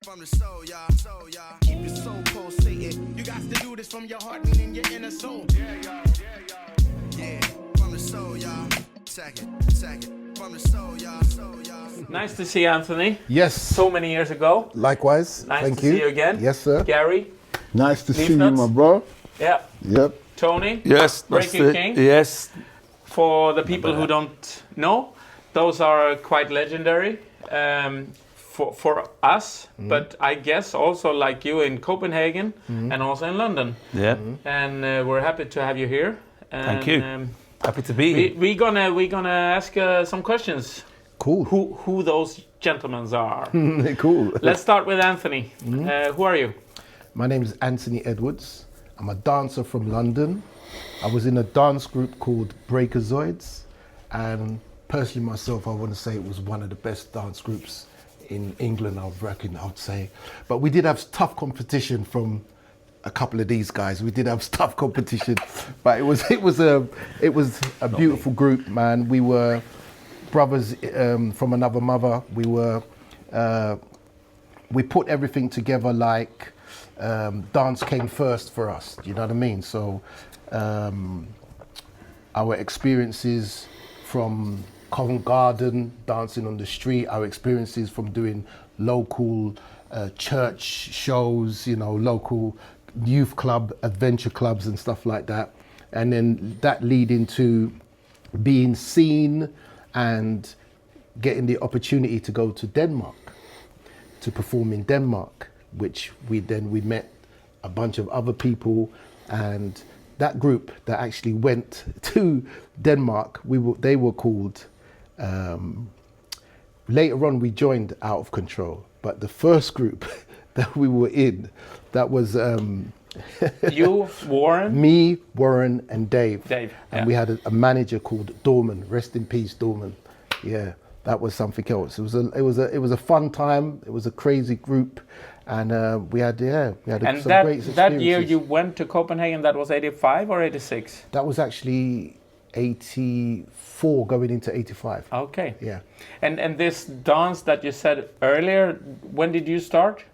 From the soul, y'all. Keep your soul pulsating. You got to do this from your heart, meaning your inner soul. Yeah, from the soul, y'all. Second. From the soul, y'all. Nice to see Anthony. Yes. So many years ago. Likewise. Nice Thank to you. see you again. Yes, sir. Gary. Nice to see you, Leafnuts. my bro. Yeah. Yep. Tony. Yes, Break and King. Yes. For the people who don't know, those are quite legendary for us, but I guess also like you in Copenhagen and also in London. Yeah. And we're happy to have you here. And, Thank you. Happy to be here. We're gonna ask some questions. Cool. Who those gentlemen are? Cool. Let's start with Anthony. Who are you? My name is Anthony Edwards. I'm a dancer from London. I was in a dance group called Breakazoids, and personally myself, I want to say it was one of the best dance groups in England, I would say. But we did have tough competition from a couple of these guys. We did have tough competition, but it was a beautiful group, man. We were brothers from another mother. We put everything together like dance came first for us. You know what I mean? So our experiences from Covent Garden, dancing on the street, our experiences from doing local church shows, local youth club, adventure clubs and stuff like that. And then that leading to being seen and getting the opportunity to go to Denmark, to perform in Denmark, which we met a bunch of other people, and that group that actually went to Denmark, they were called, later on we joined Out of Control, but the first group that we were in, that was You, Warren? me, Warren and Dave. Dave, yeah. And we had a manager called Dorman, rest in peace Dorman. Yeah, that was something else. It was a fun time, it was a crazy group, and we had some great experiences. That year you went to Copenhagen, that was 85 or 86? That was actually 84 going into 85. Okay. Yeah. And this dance that you said earlier, when did you start?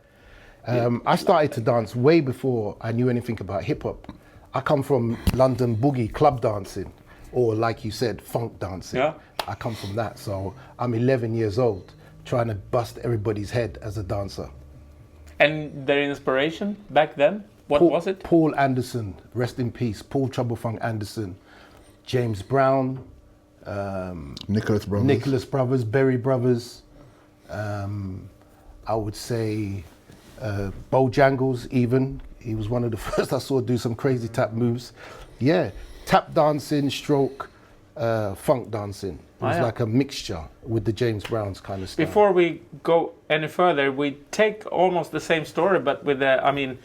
I started to dance way before I knew anything about hip hop. I come from London boogie club dancing, or like you said, funk dancing. Yeah. I come from that, so I'm 11 years old, trying to bust everybody's head as a dancer. And their inspiration back then, what was it? Paul Anderson, rest in peace. Paul Troublefunk Anderson, James Brown, Nicholas Brothers, Berry Brothers. I would say Bojangles even. He was one of the first I saw do some crazy tap moves. Yeah, tap dancing, stroke, funk dancing. It was like a mixture with the James Browns kind of stuff. Before we go any further, we take almost the same story, but with and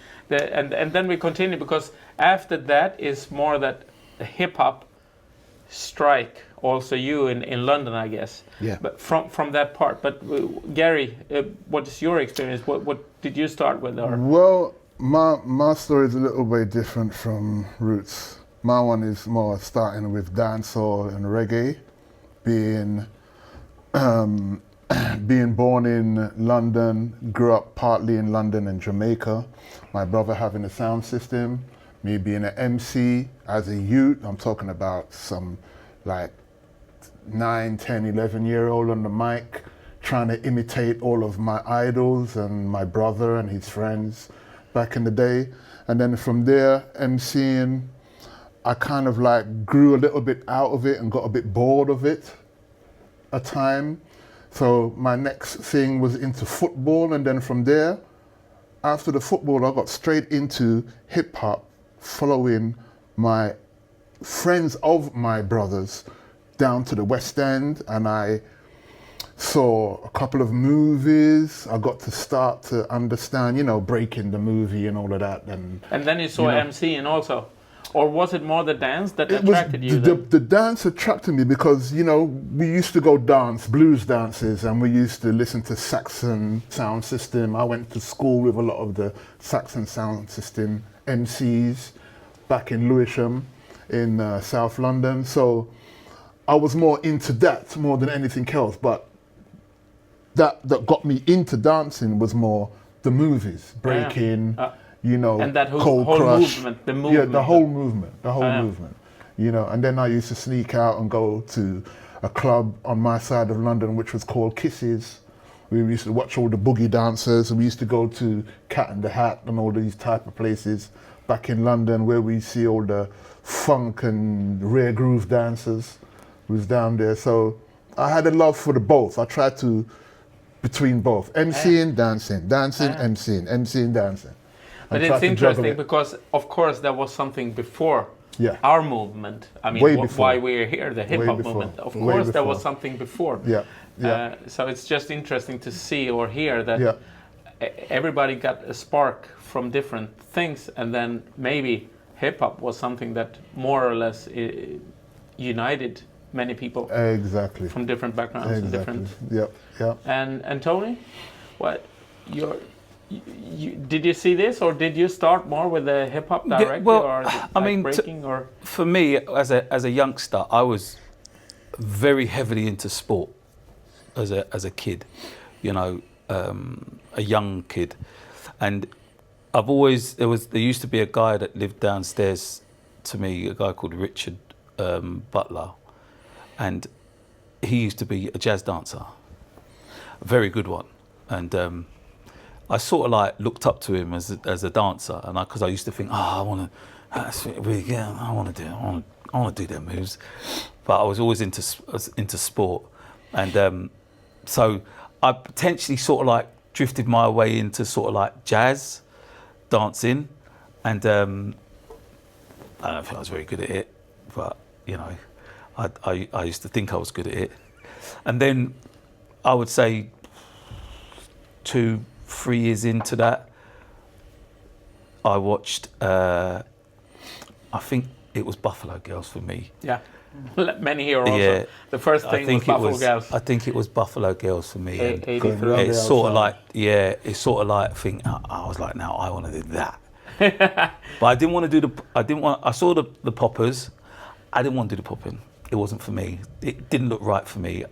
then we continue, because after that is more that hip hop strike. Also, you in London, I guess. Yeah. But from that part. But Gary, what is your experience? What did you start with? Or? Well, my story is a little bit different from Roots. My one is more starting with dancehall and reggae. Being born in London, grew up partly in London and Jamaica. My brother having a sound system, me being an MC as a youth. I'm talking about some like 9, 10, 11-year-old on the mic, trying to imitate all of my idols and my brother and his friends back in the day. And then from there, MCing, I kind of like grew a little bit out of it and got a bit bored of it a time. So my next thing was into football, and then from there, after the football, I got straight into hip hop, following my friends of my brothers down to the West End, and I saw a couple of movies. I got to start to understand, Breaking the movie and all of that. And then you saw MCing also? Or was it more the dance that attracted you? The dance attracted me because, we used to go dance, blues dances, and we used to listen to Saxon sound system. I went to school with a lot of the Saxon sound system MCs back in Lewisham in South London. So I was more into that more than anything else. But that got me into dancing was more the movies, Breaking, you know, and that Cold whole Crush. movement, the Yeah, movement. the whole movement, you know. And then I used to sneak out and go to a club on my side of London, which was called Kisses. We used to watch all the boogie dancers, and we used to go to Cat in the Hat and all these type of places back in London where we see all the funk and rare groove dancers was down there. So I had a love for the both. I tried to, between both, MCing, dancing, MCing, MCing, dancing. But it's interesting because, of course, there was something before our movement. I mean, why we're here, the hip hop movement. Of course, there was something before. So it's just interesting to see or hear that everybody got a spark from different things, and then maybe hip hop was something that more or less united many people. Exactly. From different backgrounds and different. And Tony, what did you see this, or did you start more with the hip hop directly, or breaking, or? For me, as a youngster, I was very heavily into sport as a kid, you know, a young kid, and there used to be a guy that lived downstairs to me, a guy called Richard Butler, and he used to be a jazz dancer, a very good one, and I sort of like looked up to him as a dancer, and because I used to think, I want to do them moves, but I was always into sport, and so I potentially sort of like drifted my way into sort of like jazz dancing, and I don't think I was very good at it, but you know, I used to think I was good at it, and then I would say 2-3 years into that, I watched, I think it was Buffalo Girls for me. Yeah, many here also. Yeah. The first thing was Buffalo Girls. I think it was Buffalo Girls for me. 83. It's sort of like, I was like, now I want to do that. But I didn't want to do I saw the poppers. I didn't want to do the popping. It wasn't for me. It didn't look right for me.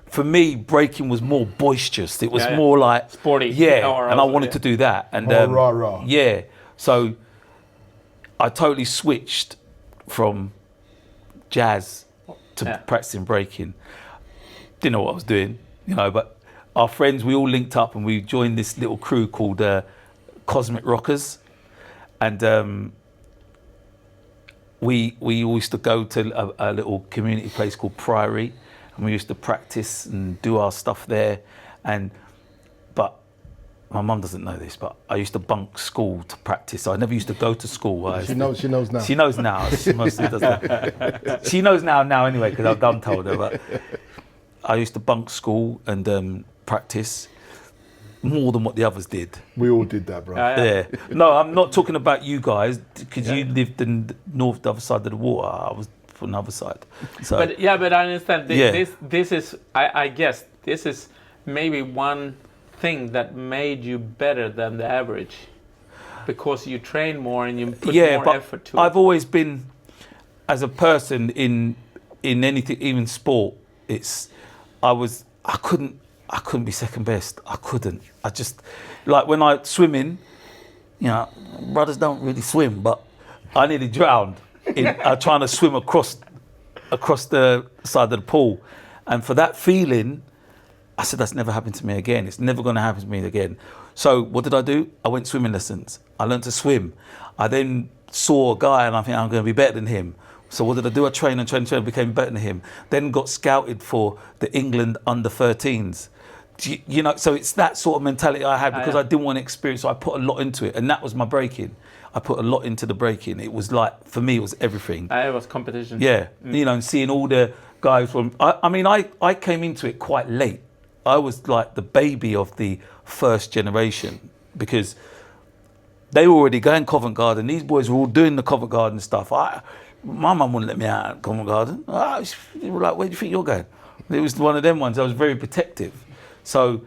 For me, breaking was more boisterous. It was more like sporty. Yeah, and I wanted to do that. And rah. Yeah, so I totally switched from jazz to practicing breaking. Didn't know what I was doing, you know. But our friends, we all linked up and we joined this little crew called Cosmic Rockers, and we used to go to a little community place called Priory. And we used to practice and do our stuff there, but my mum doesn't know this, but I used to bunk school to practice. I never used to go to school. She knows now. She knows now. She mostly does that. She knows now anyway, because I've done told her. But I used to bunk school and practice more than what the others did. We all did that, bro. Yeah. No, I'm not talking about you guys, because you lived in the other side of the water. I was from the other side. So, but I understand. This is, I guess, this is maybe one thing that made you better than the average, because you train more and you put more effort to it. I've always been, as a person in anything, even sport, I couldn't be second best. I couldn't. I just, like when I swimming, you know, brothers don't really swim, but I nearly drowned trying to swim across the side of the pool, and for that feeling, I said, that's never happened to me again. It's never going to happen to me again. So what did I do? I went swimming lessons. I learned to swim. I then saw a guy and I think I'm going to be better than him. So what did I do? I trained, became better than him. Then got scouted for the England under-13s. You know, so it's that sort of mentality I had, because I didn't want to experience. So I put a lot into it, and that was my breaking. I put a lot into the breaking. It was like, for me, it was everything. It was competition. Yeah, you know, and seeing all the guys from. I came into it quite late. I was like the baby of the first generation, because they were already going Covent Garden. These boys were all doing the Covent Garden stuff. My mum wouldn't let me out at Covent Garden. They were like, where do you think you're going? It was one of them ones. I was very protective. So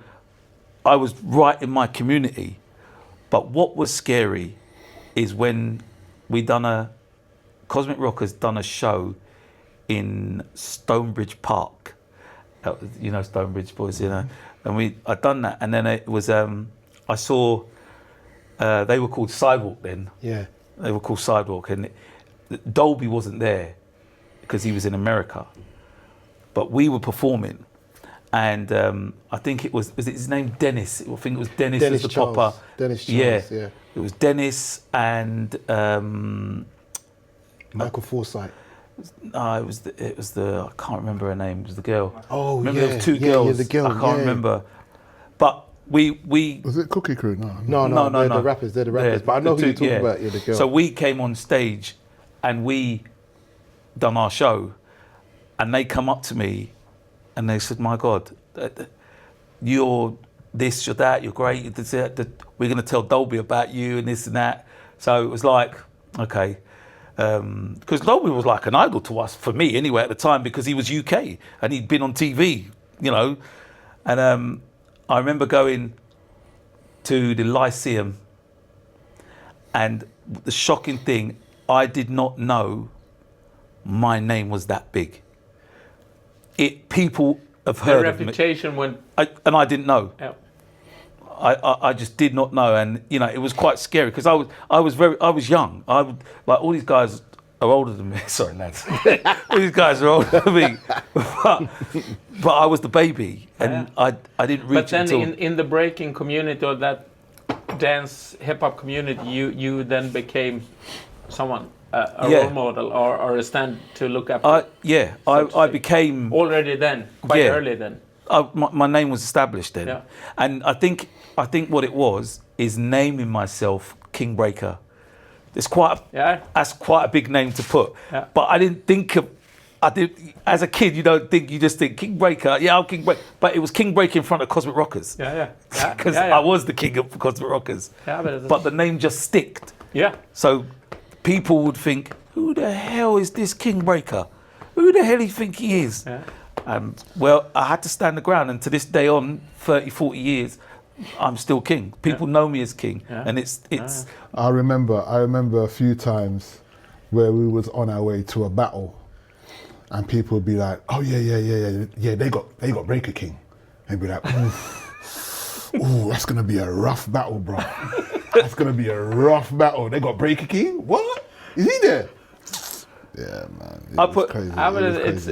I was right in my community. But what was scary is when Cosmic Rockers done a show in Stonebridge Park. You know Stonebridge, boys, you know. And I'd done that, and then it was I saw they were called Sidewalk then. Yeah. They were called Sidewalk, and Dolby wasn't there because he was in America. But we were performing, and I think it was his name Dennis? I think it was Dennis was the Charles. popper. Dennis Charles, yeah. It was Dennis and Michael Forsyth. it was the I can't remember her name. It was the girl. Oh, remember yeah. there was two Yeah, girls. yeah, the girl, I can't yeah. remember. But we Was it Cookie Crew? No. No, they're the rappers. They're the rappers. But I know who you're talking about. Yeah, the girl. So we came on stage, and we done our show, and they come up to me, and they said, "My God, you're this, you're that, you're great. We're going to tell Dolby about you and this and that." So it was like, okay, because Dolby was like an idol to us, for me anyway at the time, because he was UK and he'd been on TV, you know, and I remember going to the Lyceum, and the shocking thing, I did not know my name was that big. People have heard The of me. reputation went. And I didn't know. Yeah. I just did not know, and you know it was quite scary because I was young. I would, like, all these guys are older than me. Sorry, lads. All these guys are older than me, but I was the baby, and I didn't reach. But then until, in the breaking community, or that dance hip hop community, you then became someone, a Yeah. role model, or a stand to look up. I became already then, quite early then. my name was established then, Yeah. and I think what it was is naming myself King Breaker. It's that's quite a big name to put, Yeah. but I didn't think of. As a kid, you just think King Breaker. Yeah, I'm King Breaker, but it was King Breaker in front of Cosmic Rockers. Yeah. Because I was the king of Cosmic Rockers. Yeah, but the name just sticked. Yeah. So people would think, who the hell is this King Breaker? Who the hell do you think he is? Yeah. Well, I had to stand the ground, and to this day on, 30, 40 years, I'm still king. People know me as king, and it's. I remember a few times where we was on our way to a battle, and people would be like, "Oh yeah, they got Breaker King," and be like, "Ooh, that's gonna be a rough battle, bro. That's gonna be a rough battle. They got Breaker King. What? Is he there?" Yeah, man.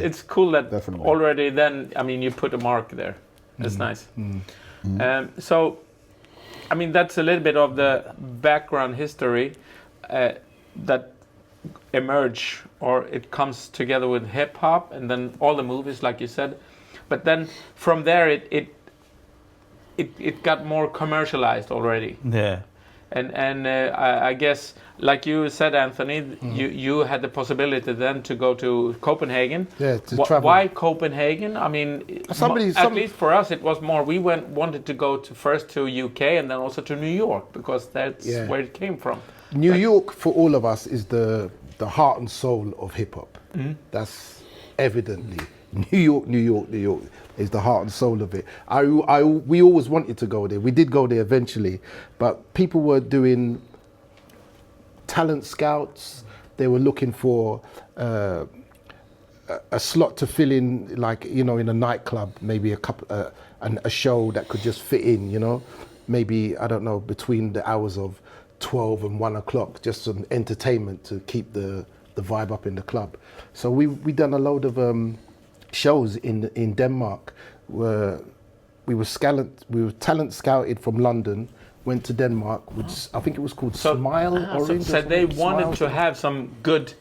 It's cool that Definitely. already then. I mean, you put a mark there. That's nice. So, I mean, that's a little bit of the background history that emerge, or it comes together with hip hop, and then all the movies, like you said. But then from there, it got more commercialized already. Yeah. And I guess, like you said, Anthony, you had the possibility then to go to Copenhagen. Yeah, to travel. Why Copenhagen? I mean, at least for us, it was more. We wanted to go first to UK and then also to New York, because that's where it came from. New York, for all of us, is the heart and soul of hip hop. That's evidently New York is the heart and soul of it. We always wanted to go there. We did go there eventually, but people were doing talent scouts. They were looking for a slot to fill in, like, you know, in a nightclub, maybe a show that could just fit in, you know, maybe, I don't know, between the hours of 12 and 1 o'clock, just some entertainment to keep the vibe up in the club. So we done a load of shows in Denmark, where we were talent scouted from London, went to Denmark, which I think it was called Smile Orange. So they wanted to have some good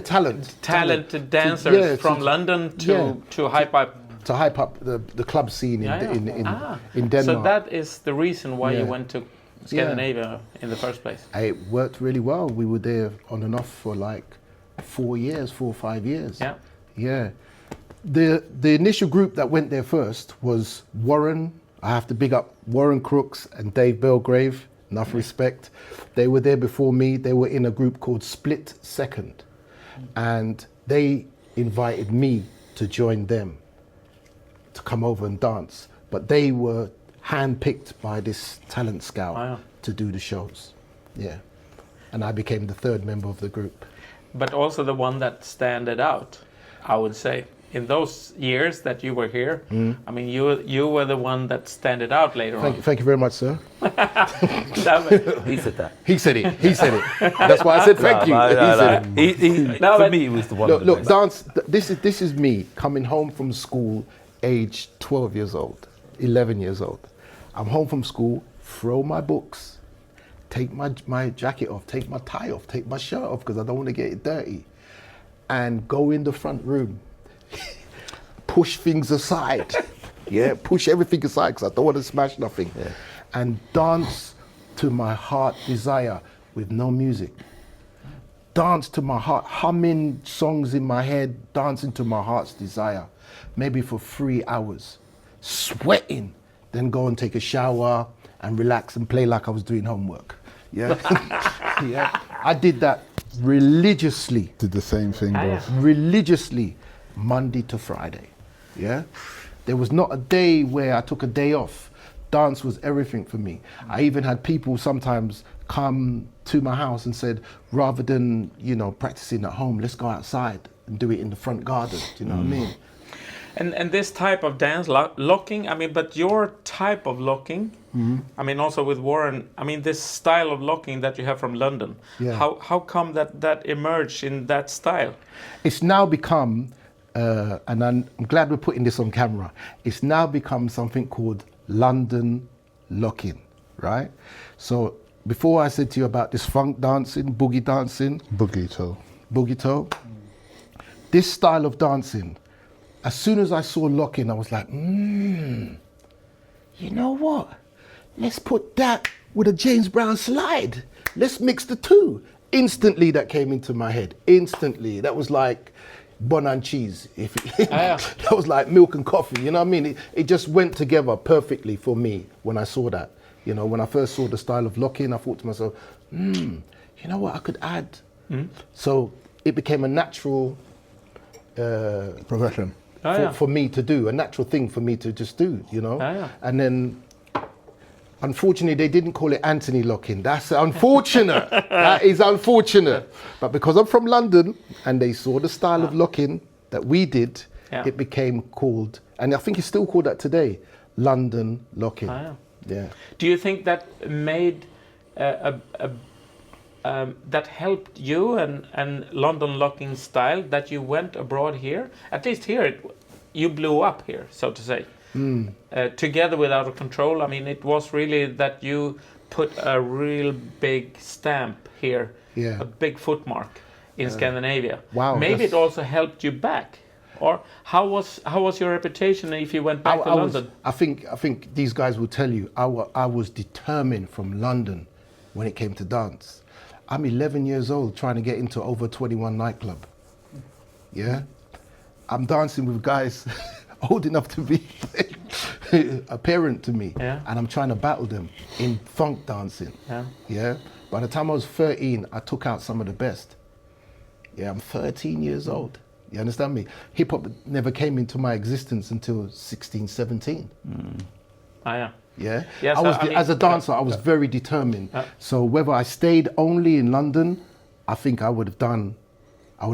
talented dancers from London to hype up. To hype up the club scene in Denmark. So that is the reason why you went to Scandinavia in the first place. It worked really well. We were there on and off for like 4 or 5 years. Yeah. Yeah. The initial group that went there first was Warren. I have to big up Warren Crooks and Dave Belgrave. Enough respect. They were there before me. They were in a group called Split Second. And they invited me to join them, to come over and dance. But they were handpicked by this talent scout to do the shows. Yeah. And I became the third member of the group. But also the one that standed out, I would say. in those years that you were here, I mean, you were the one that standed out later on. Thank you very much, sir. He said that. He said it. He said it. That's why I said thank you. He said it. For me, he was the one. Look, dance. This is me coming home from school, age 12 years old, 11 years old. I'm home from school, throw my books, take my jacket off, take my tie off, take my shirt off because I don't want to get it dirty, and go in the front room, push things aside, push everything aside because I don't want to smash nothing, and dance to my heart desire with no music. Dance to my heart, humming songs in my head, dancing to my heart's desire, maybe for 3 hours, sweating, then go and take a shower and relax and play like I was doing homework. Yeah, I did that religiously. Did the same thing, bro. Religiously, Monday to Friday. Yeah, there was not a day where I took a day off. Dance was everything for me. I even had people sometimes come to my house and said, rather than practicing at home, let's go outside and do it in the front garden. Do you know what I mean? And this type of dance, locking, I mean, but your type of locking, I mean, also with Warren, I mean, this style of locking that you have from London, how come that emerged in that style? It's now become, and I'm glad we're putting this on camera, it's now become something called London locking, right? So before I said to you about this funk dancing, boogie dancing. Boogie toe. This style of dancing, as soon as I saw locking, I was like, you know what? Let's put that with a James Brown slide. Let's mix the two. Instantly that came into my head. Instantly. That was like bun and cheese. That was like milk and coffee. You know what I mean? It just went together perfectly for me when I saw that. When I first saw the style of locking, I thought to myself, you know what? I could add. So it became a natural progression. For me to do, a natural thing for me to just do, And then, unfortunately, they didn't call it Anthony locking. That's unfortunate. That is unfortunate. But because I'm from London and they saw the style of locking that we did, it became called, and I think it's still called that today, London locking. Yeah. Do you think that made that helped you and London locking style, that you went abroad here? At least here, you blew up here, so to say. Together with Out of Control, I mean, it was really that you put a real big stamp here, a big footmark in Scandinavia. Wow. Maybe it also helped you back. Or how was your reputation if you went back to London? I think these guys will tell you, I was determined from London when it came to dance. I'm 11 years old trying to get into over 21 nightclub. Yeah? I'm dancing with guys old enough to be a parent to me. Yeah. And I'm trying to battle them in funk dancing. Yeah? By the time I was 13, I took out some of the best. Yeah, I'm 13 years old. You understand me? Hip hop never came into my existence until 16, 17. Yeah. Yeah. Yes, As a dancer, I was very determined. So whether I stayed only in London, I think I would have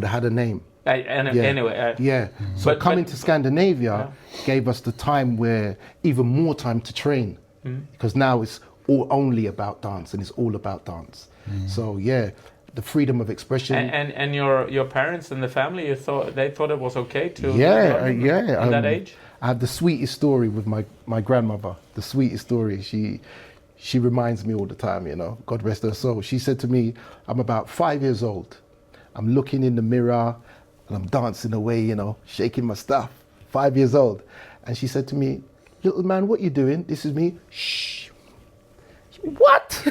had a name. Anyway. So coming to Scandinavia gave us the time where even more time to train, because now it's only about dance and it's all about dance. So the freedom of expression. And your parents and the family, they thought it was okay to at that age? I have the sweetest story with my grandmother. The sweetest story. She reminds me all the time, God rest her soul. She said to me, I'm about 5 years old. I'm looking in the mirror and I'm dancing away, shaking my stuff. 5 years old. And she said to me, little man, what you doing? This is me. Shh. What?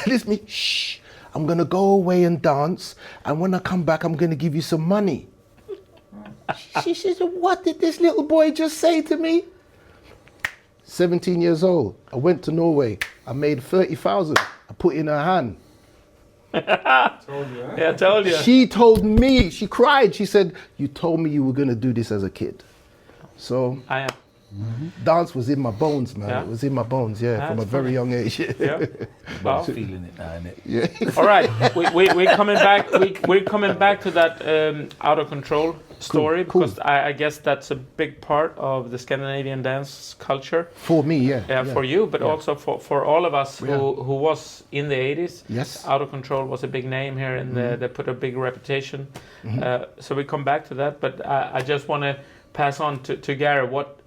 This is me. Shh. I'm going to go away and dance. And when I come back, I'm going to give you some money. She says, what did this little boy just say to me? 17 years old. I went to Norway. I made 30,000. I put it in her hand. Told you, huh? Yeah, I told you. She told me, she cried. She said, you told me you were going to do this as a kid. So Dance was in my bones, man. Yeah. It was in my bones, from a That's very young age. Yeah. Well, feeling it now, innit? Yeah. All right, we're coming back. We're coming back to that out of control story Cool. because I guess that's a big part of the Scandinavian dance culture. For me, yeah. For you, but also for all of us Yeah. who was in the 80s. Yes. Out of Control was a big name here, and they put a big reputation. So we come back to that, but I just want to pass on to Gary. What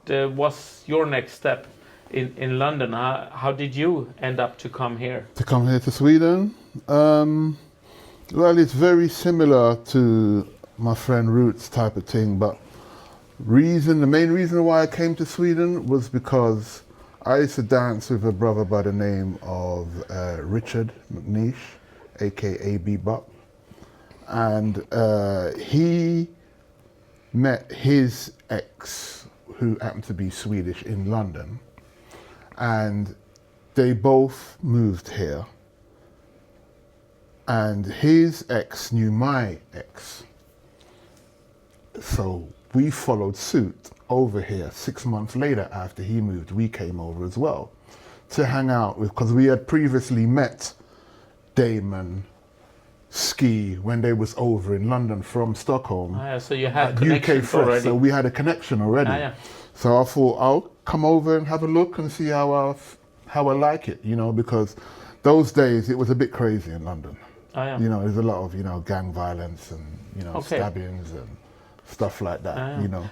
was your next step in London? How did you end up to come here? To come here to Sweden? Well, it's very similar to my friend Roots type of thing, but the main reason why I came to Sweden was because I used to dance with a brother by the name of Richard McNeish, aka Bebop, and he met his ex, who happened to be Swedish, in London, and they both moved here, and his ex knew my ex, so we followed suit over here. 6 months later, after he moved, we came over as well to hang out with, because we had previously met Damon Ski when they was over in London from Stockholm. So you had UK connections Fresh, already. so we had a connection already. So I thought I'll come over and have a look and see how I like it, because those days it was a bit crazy in London. There's a lot of gang violence and stabbings and stuff like that.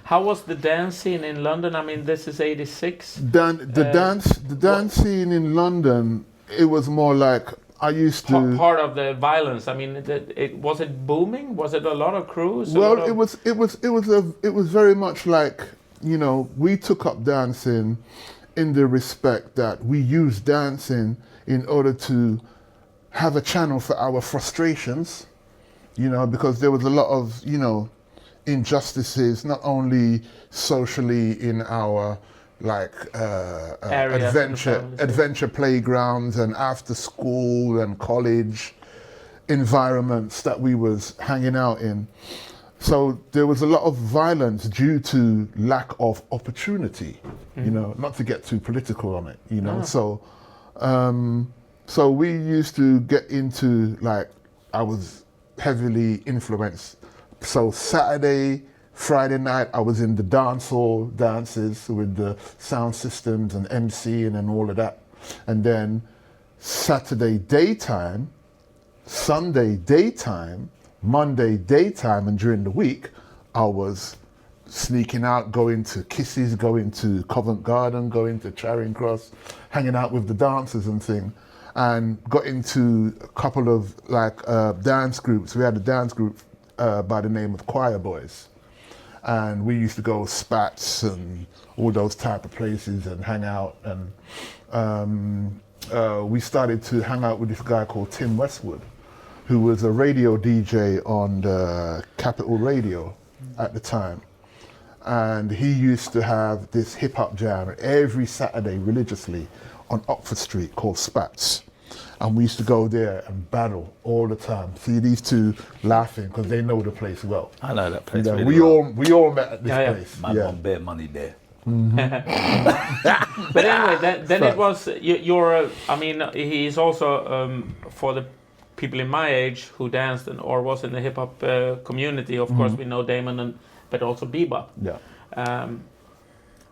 How was the dance scene in London? I mean, this is 86. The dance scene in London, it was more like I used to. Part of the violence. I mean, was it booming? Was it a lot of crews? Well, it was very much like, we took up dancing in the respect that we used dancing in order to have a channel for our frustrations, because there was a lot of, injustices, not only socially in our adventure playgrounds and after school and college environments that we was hanging out in. So there was a lot of violence due to lack of opportunity, not to get too political on it, So we used to get into, I was heavily influenced. So Saturday, Friday night, I was in the dance hall dances with the sound systems and MCing and all of that. And then Saturday daytime, Sunday daytime, Monday daytime, and during the week, I was sneaking out, going to Kisses, going to Covent Garden, going to Charing Cross, hanging out with the dancers and thing. And got into a couple of dance groups. We had a dance group by the name of Choir Boys. And we used to go Spats and all those type of places and hang out. And we started to hang out with this guy called Tim Westwood, who was a radio DJ on the Capital Radio at the time. And he used to have this hip hop jam every Saturday religiously on Oxford Street called Spats. And we used to go there and battle all the time. See these two laughing because they know the place well. I know that place. We all met at this place. Man won bare money there. But anyway, then it was you're. I mean, he's also for the people in my age who danced or was in the hip hop community. Of course, we know Damon, but also Bebop. Yeah.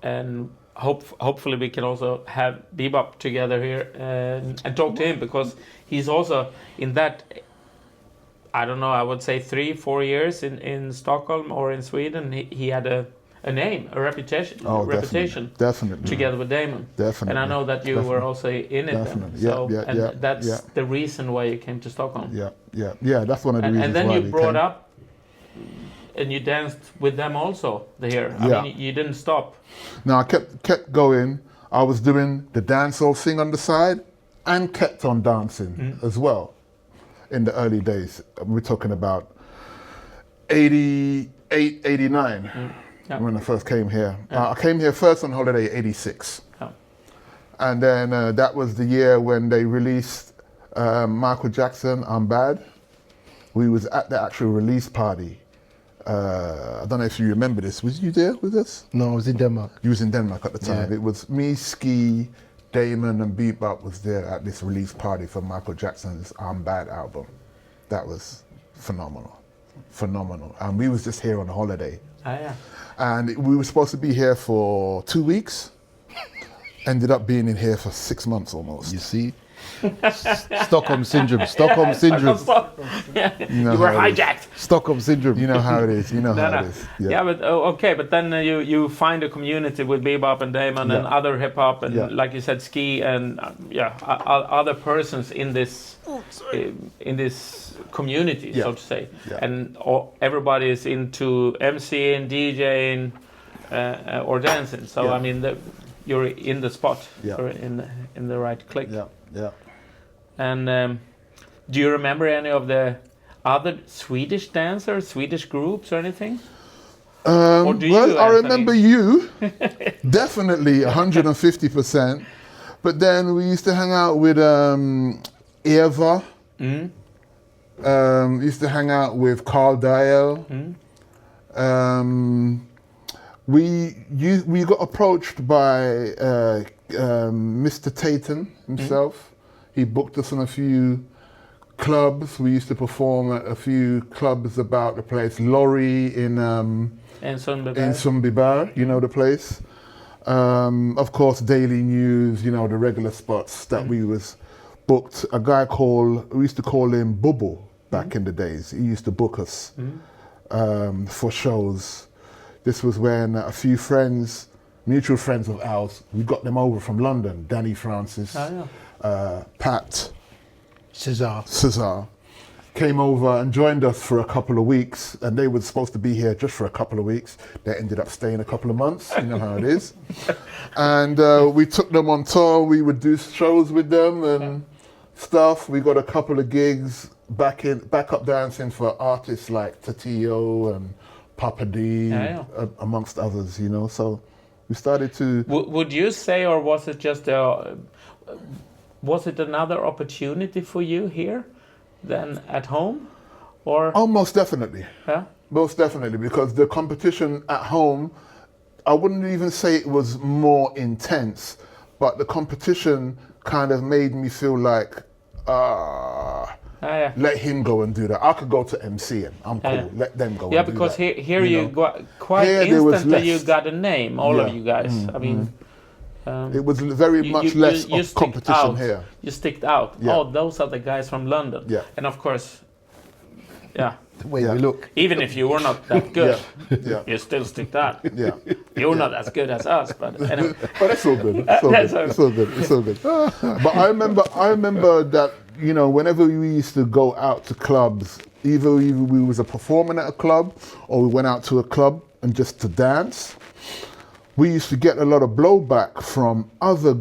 And hopefully we can also have Bebop together here and talk to him, because he's also in that, I don't know, I would say 3-4 years in Stockholm or in Sweden. He had a name, a reputation, definitely together with Damon. Definitely. And I know that you were also in it. Definitely. Then. So, that's the reason why you came to Stockholm. Yeah. That's one of the reasons. And then why you brought up, and you danced with them also here. I mean, you didn't stop. No, I kept going. I was doing the dancehall thing on the side and kept on dancing as well in the early days. We're talking about 88, 89 when I first came here. I came here first on holiday 86. And then that was the year when they released Michael Jackson, I'm Bad. We was at the actual release party I don't know if you remember this. Was you there with us? No, I was in Denmark. You was in Denmark at the time. Yeah. It was me, Ski, Damon, and Bebop was there at this release party for Michael Jackson's I'm Bad album. That was phenomenal. And we was just here on holiday. Yeah. And we were supposed to be here for 2 weeks. Ended up being in here for 6 months almost. You see? Stockholm syndrome. Stockholm syndrome. Yeah. You know You were how it is. hijacked. Stockholm syndrome. You know how it is. You know No, how no. it is. Yeah, but okay, but then you find a community with Bebop and Damon and other hip hop and like you said, Ski and other persons in this community, so to say, and everybody is into MCing, DJing, or dancing. So I mean, you're in the spot, you're in the right click. Yeah. And do you remember any of the other Swedish dancers, Swedish groups or anything? Or do Well, you, I Anthony? remember you, definitely 150%. But then we used to hang out with Eva. Used to hang out with Carl Dial. We got approached by Mr. Tatum himself. He booked us on a few clubs. We used to perform at a few clubs about the place. Lorry in Sundbyberg, you know the place. Of course, Daily News, you know, the regular spots that we was booked. A guy we used to call him Bubble back in the days. He used to book us for shows. This was when a few friends, mutual friends of ours, we got them over from London. Danny Francis, Pat, Cesar, came over and joined us for a couple of weeks, and they were supposed to be here just for a couple of weeks. They ended up staying a couple of months, you know how it is. And we took them on tour. We would do shows with them and stuff. We got a couple of gigs backup dancing for artists like Tatillo and Papa Dee, amongst others, you know. So we started to. Would you say, or was it just was it another opportunity for you here than at home, or? Oh, most definitely. Yeah. Most definitely, because the competition at home, I wouldn't even say it was more intense, but the competition kind of made me feel like, let him go and do that. I could go to MC and I'm cool. Let them go. Yeah, and do because that, here you got quite Here there was instantly. You less. got a name, all of you guys. I mean, it was very much less you of sticked competition out. here. You sticked out. Yeah. Oh, those are the guys from London. Yeah. And of course, The way we look. even if you were not that good, Yeah. you still sticked out. Yeah. You're not as good as us, but anyway. But it's all good. It's all good. It's all good. But I remember that, you know, whenever we used to go out to clubs, either we was a performing at a club or we went out to a club and just to dance, we used to get a lot of blowback from other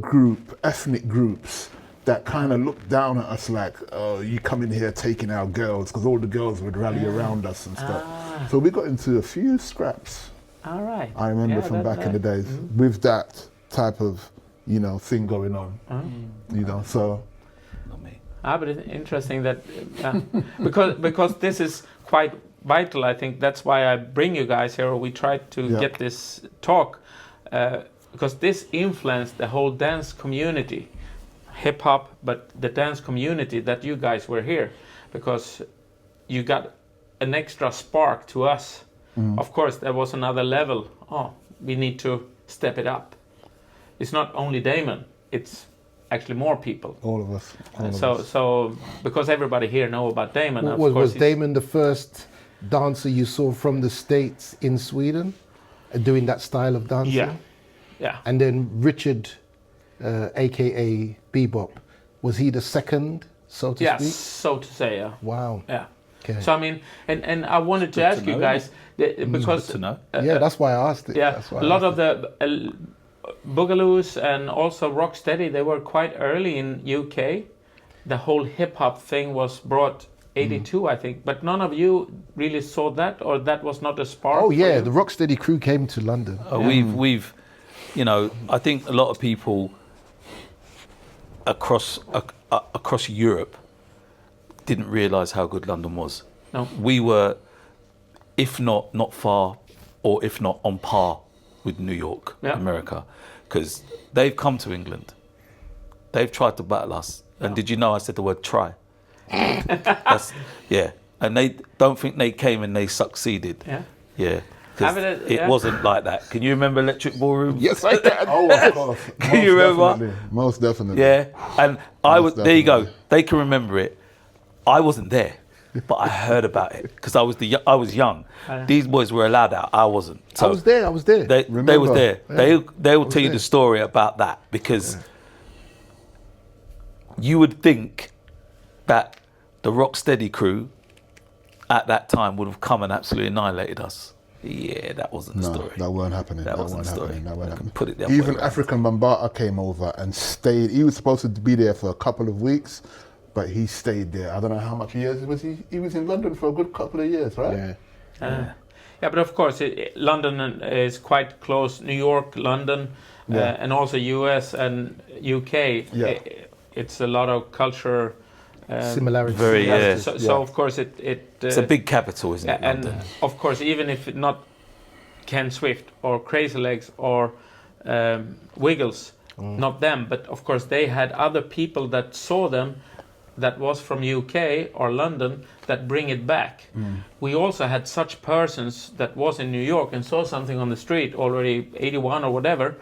ethnic groups that kind of looked down at us like, oh, you come in here taking our girls, because all the girls would rally around us and stuff. So we got into a few scraps. All right. I remember from back in the days with that type of, you know, thing going on. You know, so. Not me. But it's interesting that because this is quite vital. I think that's why I bring you guys here. We try to get this talk because this influenced the whole dance community, hip hop, but the dance community that you guys were here, because you got an extra spark to us. Of course, there was another level. Oh, we need to step it up. It's not only Damon. It's actually more people. All of us. So because everybody here know about Damon. Of Was course Damon the first dancer you saw from the States in Sweden, doing that style of dancing? Yeah. And then Richard, aka Bebop, was he the second, so to speak? Yes, so to say. Yeah. Wow. Yeah. Okay. So I mean, and I wanted to ask you guys because Good to know. Yeah, that's why I asked it. yeah, That's why a I lot asked of the Boogaloos and also Rocksteady, they were quite early in UK. The whole hip hop thing was brought 82, I think, but none of you really saw that, or that was not a spark. Oh for yeah, you? the Rocksteady crew came to London. We've, you know, I think a lot of people across Europe didn't realise how good London was. No. We were if not far, or if not on par with New York, America, because they've come to England. They've tried to battle us. And did you know I said the word try? And they don't think they came and they succeeded. Because it wasn't like that. Can you remember Electric Ballroom? Yes, I can. Oh, of course. Can you remember? Most definitely. Yeah, and I was. Most There you go. definitely. They can remember it. I wasn't there, but I heard about it because I was young. These boys were allowed out. I wasn't. So I was there. They was there. Yeah. They will tell you the story about that because you would think that the Rocksteady crew at that time would have come and absolutely annihilated us. Yeah, that wasn't the story. That weren't happening. That wasn't the story. That weren't happening. Put it the other Even way around. African Bambaataa came over and stayed. He was supposed to be there for a couple of weeks, but he stayed there. I don't know how much years was he. He was in London for a good couple of years, right? Yeah. But of course, London is quite close. New York, London, and also US and UK. Yeah. It's a lot of culture. Similarities. Very, So of course it's a big capital, isn't it? And London? of course, even if not Ken Swift or Crazy Legs or Wiggles, not them, but of course they had other people that saw them that was from UK or London that bring it back. We also had such persons that was in New York and saw something on the street already 81 or whatever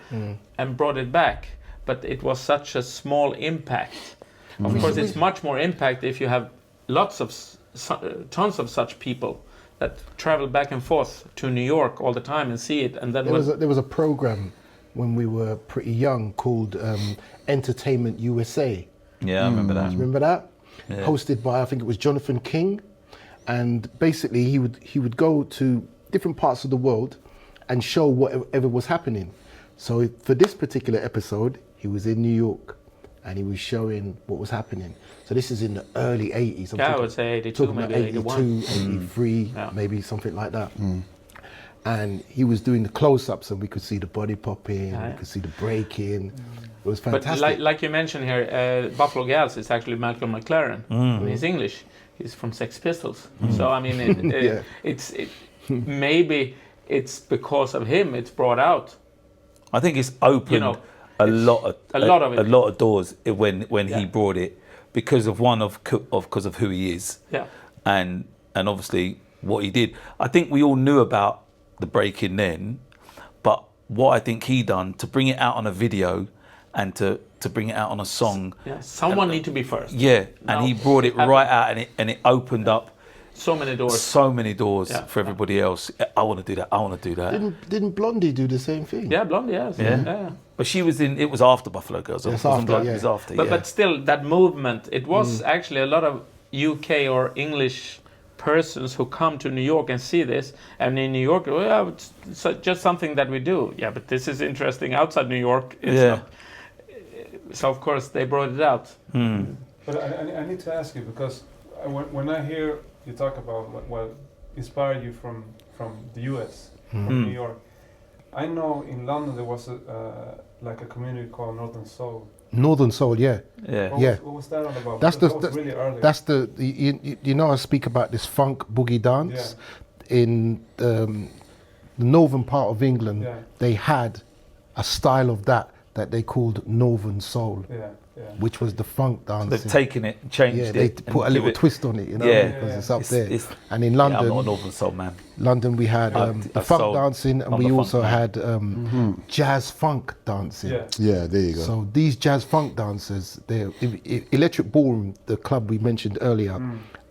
and brought it back. But it was such a small impact. Of course, it's much more impact if you have lots of tons of such people that travel back and forth to New York all the time and see it. And then There was a program when we were pretty young called Entertainment USA. Yeah, I remember that. Remember that? Yeah. Hosted by, I think it was Jonathan King, and basically he would go to different parts of the world and show whatever was happening. So for this particular episode, he was in New York and he was showing what was happening. So this is in the early 80s. I would say 82, maybe 81. 83, maybe something like that. And he was doing the close-ups and we could see the body popping, we could see the breaking. It was fantastic. But like you mentioned here, Buffalo Gals is actually Malcolm McLaren. And he's English. He's from Sex Pistols. So I mean, maybe it's because of him it's brought out. I think it's opened a lot of doors when he brought it because of because of who he is. Yeah. And obviously what he did. I think we all knew about the break-in then, but what I think he done to bring it out on a video and to bring it out on a song. Yeah. Someone need to be first. Yeah, and he brought it right out and it opened up so many doors. So many doors for everybody else. I want to do that. I want to do that. Didn't Blondie do the same thing? Yeah, Blondie, yes. Yeah. But she was in. It was after Buffalo Girls. Yes, It wasn't after, It was after. But still, that movement. It was actually a lot of UK or English persons who come to New York and see this, and in New York, well, it's just something that we do. Yeah, but this is interesting outside New York. It's not. So of course they brought it out. But I need to ask you because when I hear you talk about what inspired you from the US, from New York, I know in London there was like a community called Northern Soul. Northern Soul, yeah. What was that all about? That's that was really early. That's you know I speak about this funk boogie dance in the northern part of England. Yeah. They had a style of that they called Northern Soul, which was the funk dance. They've taken it and changed it. They put a little twist on it, you know, because it's up there. And in London, I'm not a Northern Soul man. London we had the funk dancing, and we also had jazz funk dancing. Yeah, there you go. So these jazz funk dancers, Electric Ballroom, the club we mentioned earlier,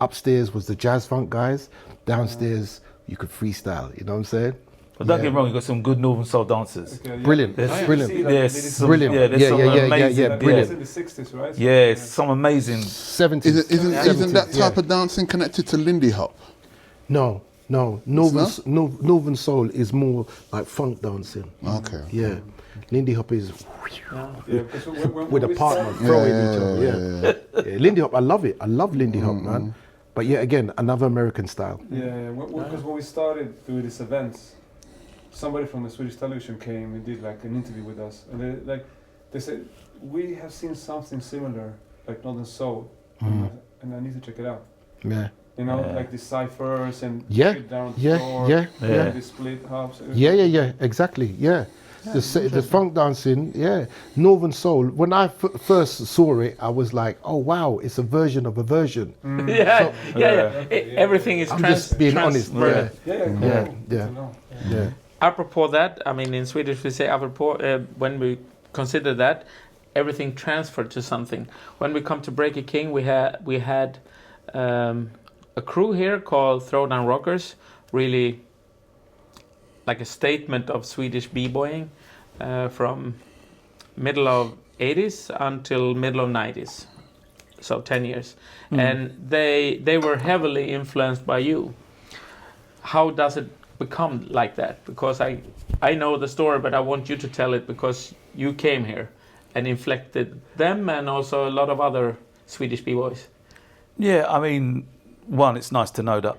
upstairs was the jazz funk guys, downstairs you could freestyle, you know what I'm saying? But don't get me wrong, you've got some good Northern Soul dancers. Okay, Brilliant, brilliant. Brilliant. Yeah, Brilliant. brilliant. In the 60s, right? Yeah, some amazing. 70s. Isn't that type of dancing connected to Lindy Hop? No. Northern Soul is more like funk dancing. Okay. Yeah. Lindy Hop is because when with a we partner started- throwing each other. Yeah. Lindy Hop, I love it. I love Lindy Hop, man. But yeah, again, another American style. Because when we started doing these events, somebody from the Swedish television came and did like an interview with us, and they said we have seen something similar, like Northern Soul, and I need to check it out. Yeah. You know, like the ciphers and Yeah, shit down the yeah, floor. yeah, yeah. The split hops. Yeah, exactly, yeah. The funk dancing, yeah. Northern Soul, when I first saw it, I was like, oh wow, it's a version of a version. Everything is I'm just being honest, transferred. yeah. Apropos that, I mean, in Swedish we say apropos, when we consider that, everything transferred to something. When we come to Break a King, we had a crew here called Throwdown Rockers, really like a statement of Swedish b-boying from middle of 80s until middle of 90s, so 10 years. And they were heavily influenced by you. How does it become like that? Because I know the story, but I want you to tell it because you came here and inflected them and also a lot of other Swedish b-boys. Yeah, I mean, one, it's nice to know that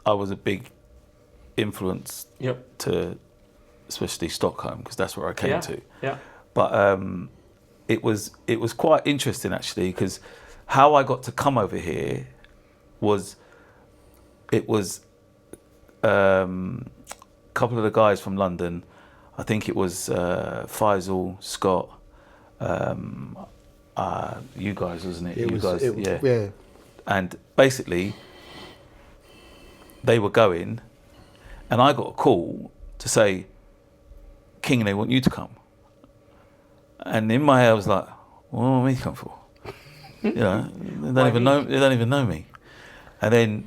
I was a big influence to especially Stockholm, because that's where I came to. Yeah. But it was quite interesting actually, because how I got to come over here was a couple of the guys from London. I think it was Faisal, Scott, you guys, wasn't it? It was, yeah. And basically, they were going, and I got a call to say, King, they want you to come. And in my head, I was like, what do me come for? You know, they don't even know me. And then,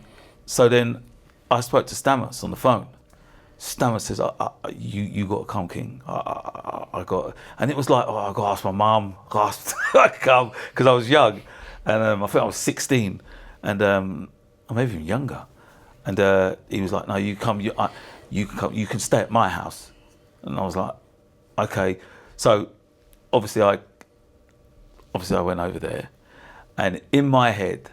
I spoke to Stamus on the phone. Stamus says, you got to come, King. I got, and it was like, I got to ask my mum, I come, because I was young. And I think I was 16, and or maybe even younger. And he was like, no, you come, you can come, you can stay at my house. And I was like, okay. So obviously I went over there, and in my head,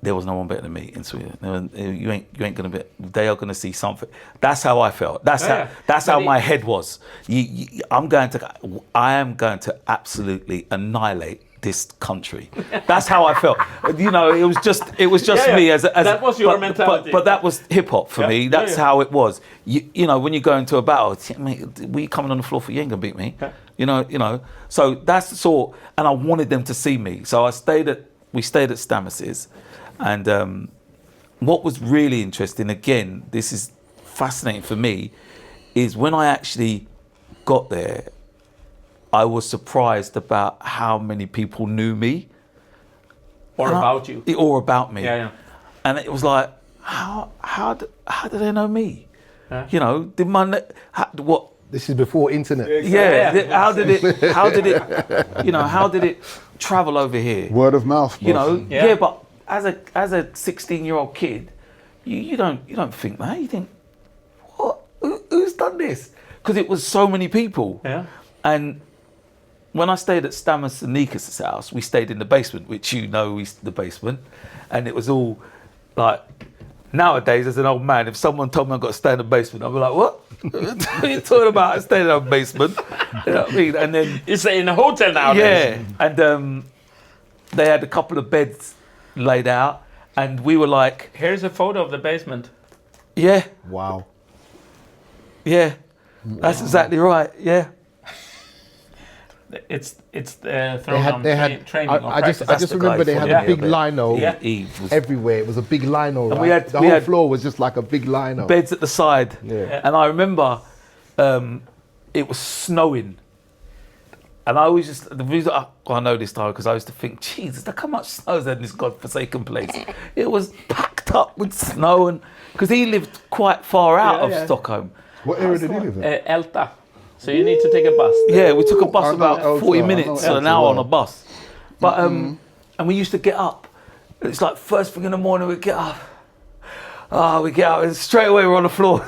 there was no one better than me in Sweden. You ain't gonna be. They are gonna see something. That's how I felt. That's how my head was. I am going to absolutely annihilate this country. That's how I felt. You know, it was just me as that was your mentality. But that was hip hop for me. That's how it was. You know, when you go into a battle, mate, we coming on the floor for you ain't gonna beat me. You know. So that's the sort. And I wanted them to see me. So we stayed at Stamus's. And what was really interesting, again, this is fascinating for me, is when I actually got there, I was surprised about how many people knew me. Or about me. Yeah. And it was like, how do they know me? You know, what? This is before internet. How did it travel over here? Word of mouth, boss. You know, but as a 16-year-old kid, you don't think that. You think, what? Who's done this? Because it was so many people. Yeah. And when I stayed at Stamus and Nikas' house, we stayed in the basement, which the basement, and it was all like. Nowadays, as an old man, if someone told me I've got to stay in the basement, I'd be like, what? What are you talking about? I stayed in the basement. You know what I mean? And then you stay in a hotel nowadays. Yeah. And they had a couple of beds laid out, and we were like, here's a photo of the basement. Yeah. Wow. Yeah. That's exactly right. Yeah. It's training. I just remember they had a big lino everywhere. It was a big lino, right? The whole floor was just like a big lino. Beds at the side. Yeah. And I remember it was snowing. And I always the reason I know this time because I used to think, Jesus, look how much snow is in this godforsaken place. It was packed up with snow, and because he lived quite far out of Stockholm. What area did he live in? Älta. So you need to take a bus. Yeah, we took a bus about 40 minutes, an hour on a bus. But and we used to get up. It's like first thing in the morning we get up. We get out and straight away we're on the floor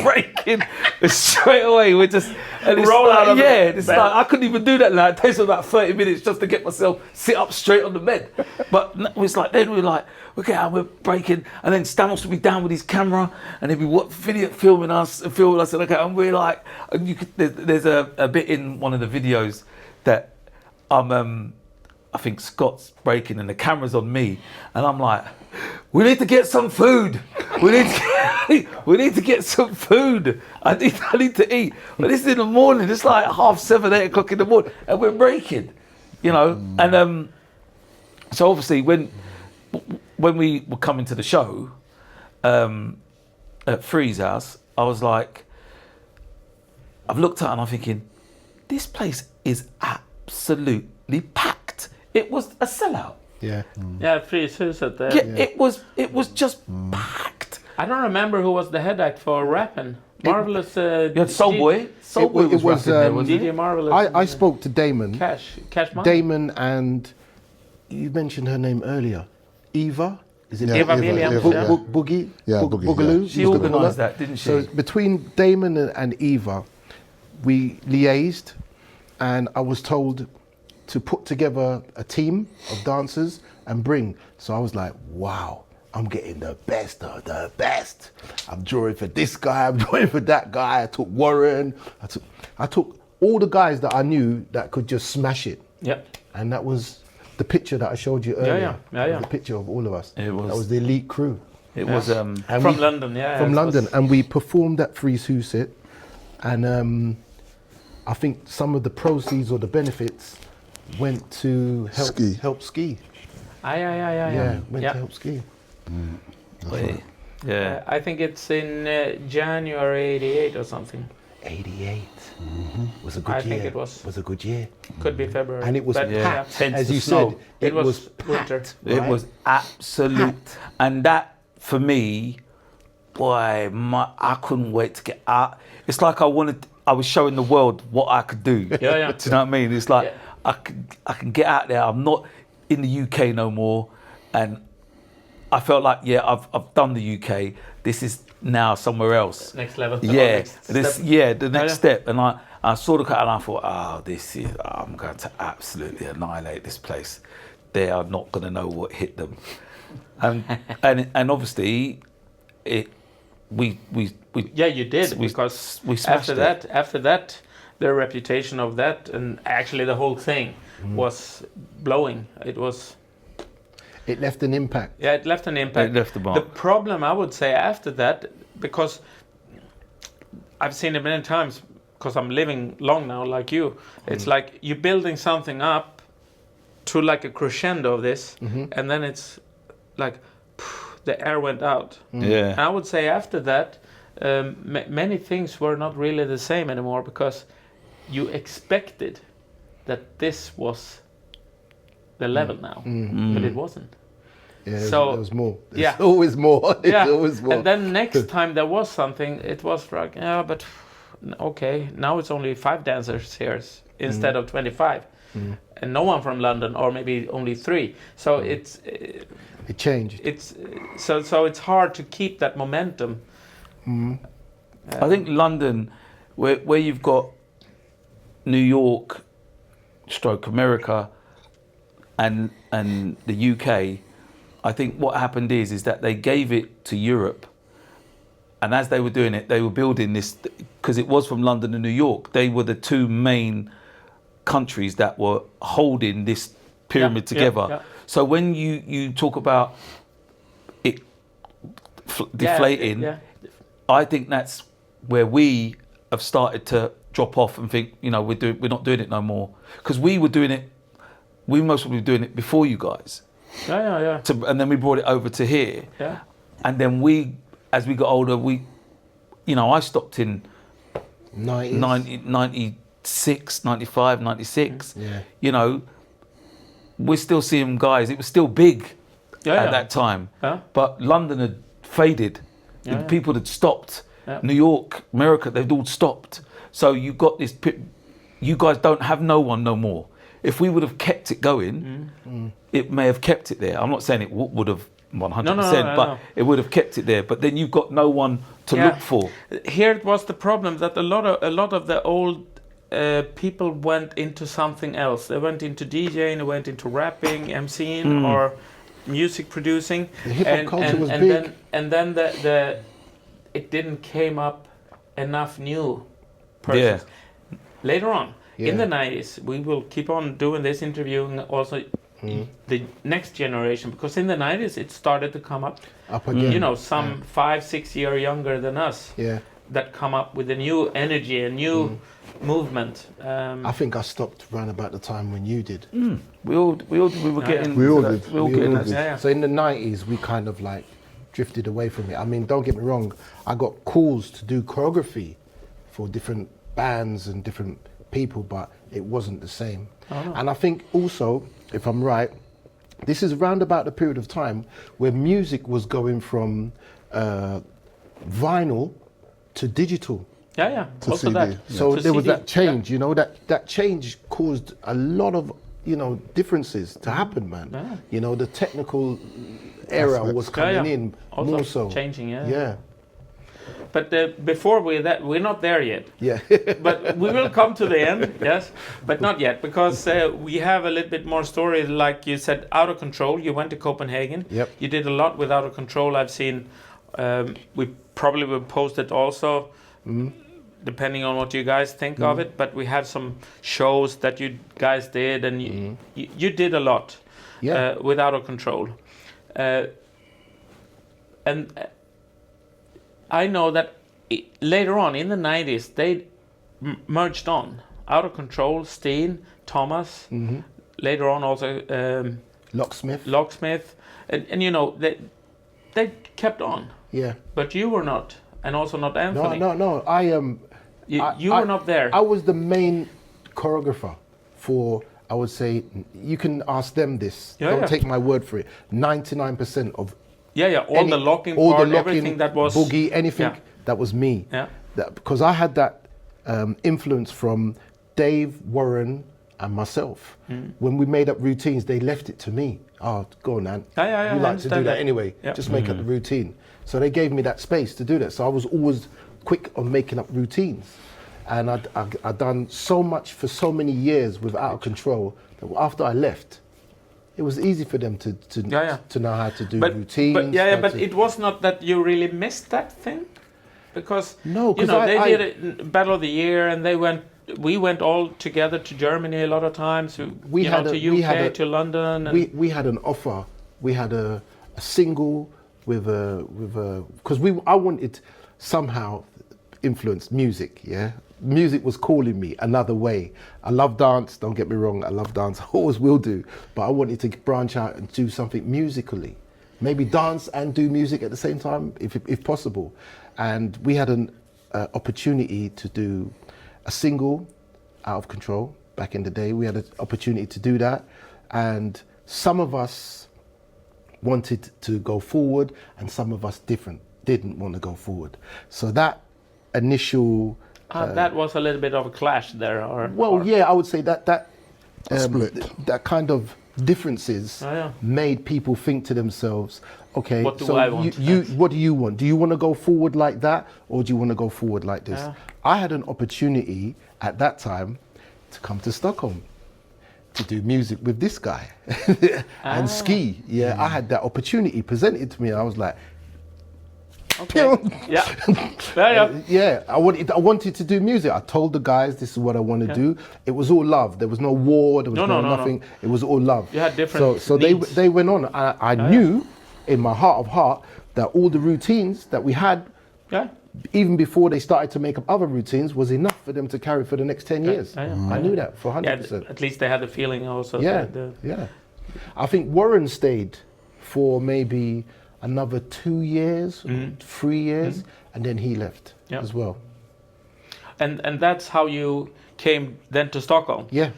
breaking. Straight away we're just roll out of bed. It's like I couldn't even do that now. It takes about 30 minutes just to get myself sit up straight on the bed. But it's like then we get out, we're breaking, and then Stanos would be down with his camera and he'd be filming us and okay, and we're like, there's a bit in one of the videos that I think Scott's breaking and the camera's on me, and I'm like, we need to get some food. We need to get some food. I need to eat. But this is in the morning. It's like 7:30, 8 o'clock in the morning, and we're breaking, you know. And so obviously when we were coming to the show at Free's house, I was like, I've looked at it and I'm thinking, this place is absolutely packed. It was a sellout. Yeah. Yeah, Free's at there. Yeah, it was just packed. I don't remember who was the head act for rapping. Marvelous. You had Soulboy. Soulboy it was, rapping there, wasn't DJ it? Marvelous. I spoke to Damon. Cash Money. Damon and you mentioned her name earlier, Eva. Is it Yeah, Eva Williams, yeah. Boogie? Yeah, Boogie, Boogaloo? yeah. She organised that, didn't she? So between Damon and Eva, we liaised, and I was told to put together a team of dancers and bring. So I was like, wow, I'm getting the best of the best. I'm drawing for this guy, I'm drawing for that guy. I took Warren, I took all the guys that I knew that could just smash it. Yep. And that was the picture that I showed you earlier. Yeah. The picture of all of us. It was- That was the elite crew. It was And From London, yeah. From it London. was- And we performed at Freeze Huset. And I think some of the proceeds or the benefits went to help ski. Yeah. Went to help ski. Yeah. I think it's in January '88 or something. 88 was a good I year. think it was. a good year. Could be February. And it was but, packed. Hence As the you snow. said, It was packed. winter. It Right? was absolute, and that for me, boy, I couldn't wait to get out. It's like I was showing the world what I could do. Yeah. Do you know what I mean? It's like Yeah. I can get out there. I'm not in the UK no more, and I felt like I've done the UK. This is now somewhere else. Next level. Yeah, Next this step. the next step, and I saw the cut and I thought, I'm going to absolutely annihilate this place. They are not going to know what hit them, and obviously, we Yeah, you did, we because smashed after that, the reputation of that, and actually the whole thing was blowing. It left an impact. Yeah, it left an impact. It left a mark. The problem, I would say, after that, because I've seen it many times, because I'm living long now, like you, it's like you're building something up to like a crescendo of this, and then it's like the air went out. Yeah. And I would say after that, many things were not really the same anymore, because you expected that this was the level now, but it wasn't. Yeah, So- there was more. There's yeah. always more. There's Yeah, always more. and then next time there was something, it was like, yeah, but okay, now it's only 5 dancers here instead of 25, and no one from London, or maybe only 3. So it changed. it's so it's hard to keep that momentum. I think London, where you've got New York, stroke America, and the UK, I think what happened is that they gave it to Europe, and as they were doing it, they were building this, because it was from London and New York. They were the 2 main countries that were holding this pyramid together. Yeah. So when you talk about it deflating, Yeah. I think that's where we have started to drop off and think, we're not doing it no more, because we were doing it. We most probably were doing it before you guys. Yeah. And then we brought it over to here. Yeah. And then as we got older, I stopped in 90s. 96, 95, 96. Yeah. We're still seeing guys. It was still big Yeah. at that time. Yeah. But London had faded. Yeah. People had stopped. Yeah. New York, America, they'd all stopped. So you got this. You guys don't have no one no more. If we would have kept it going, it may have kept it there. I'm not saying it would have 100%, but it would have kept it there. But then you've got no one to look for. Here it was the problem that a lot of the old people went into something else. They went into DJing, they went into rapping, MCing, or music producing. The hip-hop culture was big. Then the it didn't came up enough new persons. Later on, in the 90s, we will keep on doing this, interviewing also the next generation, because in the 90s it started to come up. Up again. You know, some 5-6 years younger than us Yeah. that come up with a new energy, a new movement. I think I stopped around about the time when you did. We were getting. We all to did. that. We all We getting all that. did. Yeah. So in the 90s, we kind of like drifted away from it. I mean, don't get me wrong, I got calls to do choreography for different bands and different people, but it wasn't the same. And I think also, if I'm right, this is around about the period of time where music was going from vinyl to digital. Yeah. To Also CD, that. yeah. So To there was CD, that change, you know, that change caused a lot of, you know, differences to happen, man. Yeah. You know, the technical era Aspects. was coming Yeah. in Also more so. changing, yeah. Yeah. But before we're not there yet. Yeah. But we will come to the end, yes, but not yet, because we have a little bit more story. Like you said, Out of Control. You went to Copenhagen. Yep. You did a lot with Out of Control. I've seen. We probably will post it also, depending on what you guys think of it. But we have some shows that you guys did, and you did a lot Yeah. with Out of Control. And I know that later on in the 90s, they merged on. Out of Control, Steen, Thomas, later on also Locksmith. Locksmith, and you know, they kept on. Yeah. But you were not, and also not Anthony. No. I am. You were not there. I was the main choreographer for, I would say, you can ask them this. Yeah, Don't yeah. take my word for it. 99% of All the locking all part, the locking, everything that was boogie, anything, Yeah. that was me. Yeah. Because I had that influence from Dave, Warren, and myself. When we made up routines, they left it to me. Oh, go on, Ant. Yeah, You I like to do understand that that. anyway. Yeah. Just make up the routine. So they gave me that space to do that. So I was always quick on making up routines. And I'd done so much for so many years with Out of Control that after I left, it was easy for them to know how to do routines. But it was not that you really missed that thing, because No, you 'cause know, they I- did a Battle of the Year, and we went all together to Germany a lot of times. To UK, to London. And we had an offer. We had a single with a because I wanted somehow influence music. Yeah, music was calling me another way. I love dance. Don't get me wrong. I love dance. I always will do. But I wanted to branch out and do something musically. Maybe dance and do music at the same time, if possible. And we had an opportunity to do a single, Out of Control, back in the day. We had an opportunity to do that. And some of us wanted to go forward and some of us didn't want to go forward. So that initial... that was a little bit of a clash there. Yeah, I would say that split. that kind of differences Oh, yeah. made people think to themselves, okay, What do so I want? what do you want? Do you want to go forward like that, or do you want to go forward like this? Yeah. I had an opportunity at that time to come to Stockholm to do music with this guy and ski. Yeah, I had that opportunity presented to me. I was like, Okay. yeah. yeah, I wanted to do music. I told the guys this is what I want to do. It was all love. There was no war. There was No. nothing. It was all love. You had different So needs. they went on. I knew in my heart of heart that all the routines that we had, Yeah. even before they started to make up other routines, was enough for them to carry for the next 10 years. Yeah. I knew that for 100%. Yeah, at least they had the feeling also. Yeah, yeah. I think Warren stayed for maybe another 2 years, 3 years, and then he left as well. And that's how you came then to Stockholm. Yeah.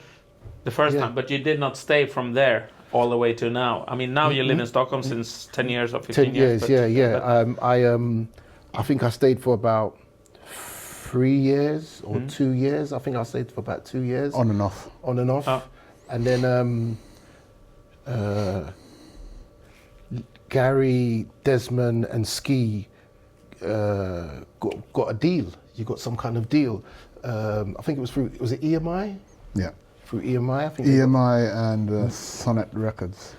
The first Yeah. time, but you did not stay from there all the way to now. I mean, now you live in Stockholm since 10 years or 15 10 years, but, I think I stayed for about 3 years or 2 years. I think I stayed for about 2 years. On and off. On and off. Oh. And then Gary, Desmond and Ski got a deal. You got some kind of deal. I think it was was it EMI? Yeah. Through EMI, I think. EMI and Sonnet Records.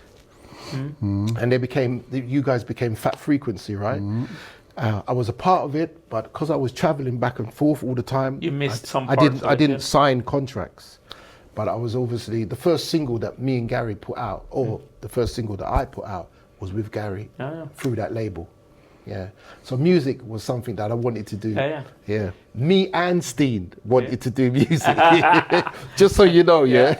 And you guys became Fat Frequency, right? I was a part of it, but because I was traveling back and forth all the time, You missed some I parts didn't. of I it, didn't yeah. sign contracts. But I was obviously, the first single that me and Gary put out, or the first single that I put out, was with Gary through that label. Yeah. So music was something that I wanted to do. Yeah. Me and Steen wanted to do music. Just so you know, yeah.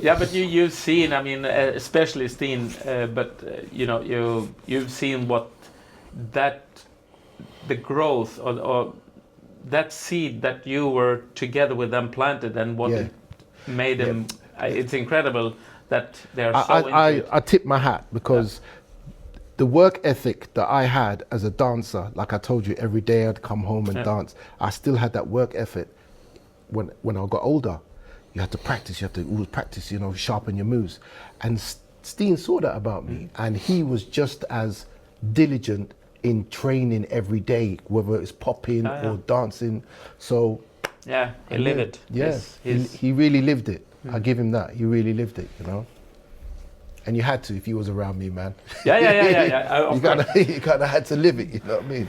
Yeah, but you've seen, I mean, especially Steen, but you know, you've seen what the growth or that seed that you were together with them planted and what it made them. It's incredible that they're so into it. I tip my hat because the work ethic that I had as a dancer, like I told you, every day I'd come home and dance. I still had that work ethic when I got older. You had to practice, you have to always practice, you know, sharpen your moves. And Steen saw that about me, and he was just as diligent in training every day, whether it's popping or dancing. So he lived it. Yeah, he really lived it. I give him that. He really lived it, you know. And you had to if you was around me, man. Yeah. You kind of had to live it, you know what I mean?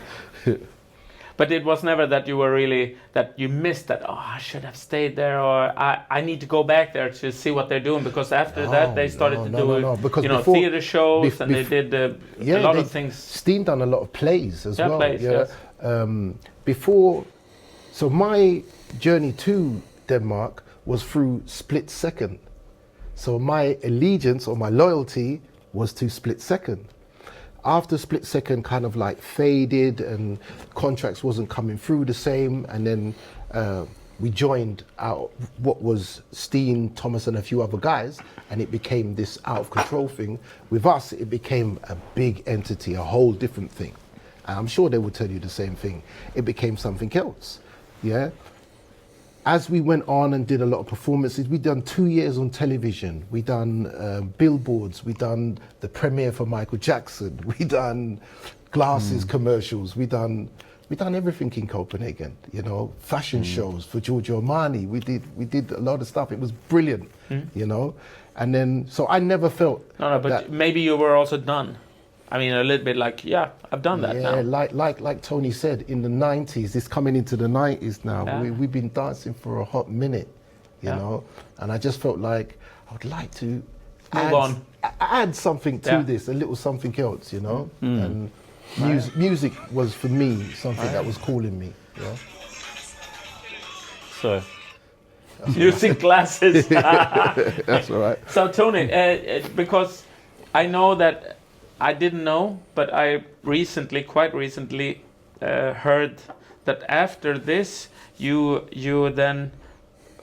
But it was never that you were really, that you missed that, oh, I should have stayed there, or I need to go back there to see what they're doing, because after that they started to do because you know, theater shows, and they did a lot of things. Steen done a lot of plays as well. Plays, yes. So my journey to Denmark was through Split Second. So my allegiance or my loyalty was to Split Second. After Split Second kind of like faded and contracts wasn't coming through the same, and then we joined out what was Steen, Thomas and a few other guys, and it became this out of control thing. With us, it became a big entity, a whole different thing. And I'm sure they would tell you the same thing. It became something else, yeah? As we went on and did a lot of performances, we done 2 years on television. We done billboards. We done the premiere for Michael Jackson. We done glasses commercials. We done everything in Copenhagen. You know, fashion shows for Giorgio Armani. We did a lot of stuff. It was brilliant. You know, and then so I never felt. No, but maybe you were also done. I mean, a little bit like, I've done that now. Yeah, like Tony said, in the 90s, it's coming into the 90s now. Yeah. We've been dancing for a hot minute, you know, and I just felt like I would like to add something to this, a little something else, you know. And music was, for me, something that was calling me, you know. So, using glasses. That's all right. So, Tony, because I know that, I didn't know, but I quite recently, heard that after this, you then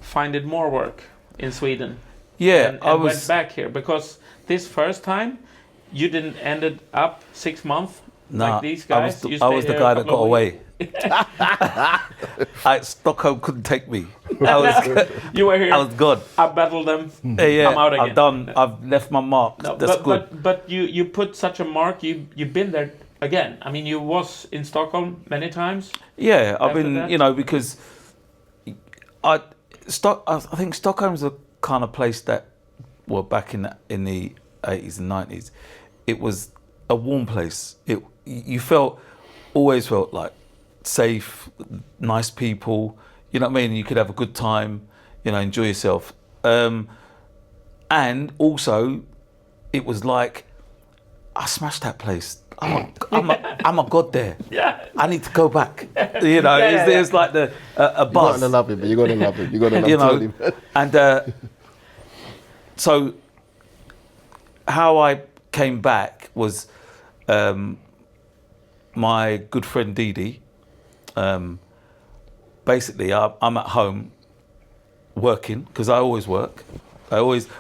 finded more work in Sweden. Yeah, and I went back here, because this first time you didn't ended up 6 months like these guys. I was the guy that got away. Stockholm couldn't take me. You were here. I was gone. I battled them. Yeah, I'm out again. I've left my mark. No, That's good. But you put such a mark. You've been there again. I mean, you was in Stockholm many times. Yeah, I've been. that. You know, because I think Stockholm's the kind of place that, well, back in the 80s and 90s, it was a warm place. You always felt like safe, nice people, you know what I mean? You could have a good time, you know, enjoy yourself. And also, it was like, I smashed that place. I'm a god there. Yeah. I need to go back. You know, there's like a buzz. You gotta love him, but you gotta love him. You gotta love him. And so, how I came back was my good friend Dee. Basically, I'm at home working, because I always work.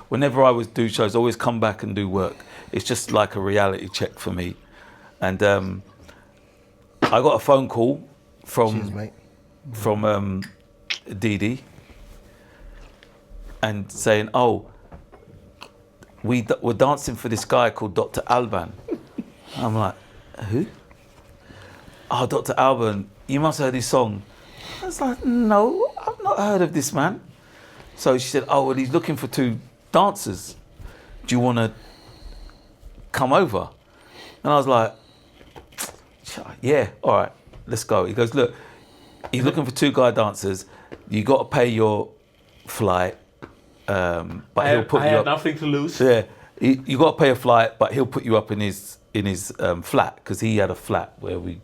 Whenever I would do shows, I always come back and do work. It's just like a reality check for me. And I got a phone call from Dee and saying, "Oh, we're dancing for this guy called Dr. Alban." I'm like, "Who?" "Oh, Dr. Alban, you must have heard his song." I was like, "No, I've not heard of this man." So she said, "Oh, well, he's looking for 2 dancers. Do you want to come over?" And I was like, "Yeah, all right, let's go." He goes, "Look, he's looking for 2 guy dancers. You got to pay your flight, but he'll put I you had up. nothing to lose. Yeah, you got to pay a flight, but he'll put you up in his flat because he had a flat where we.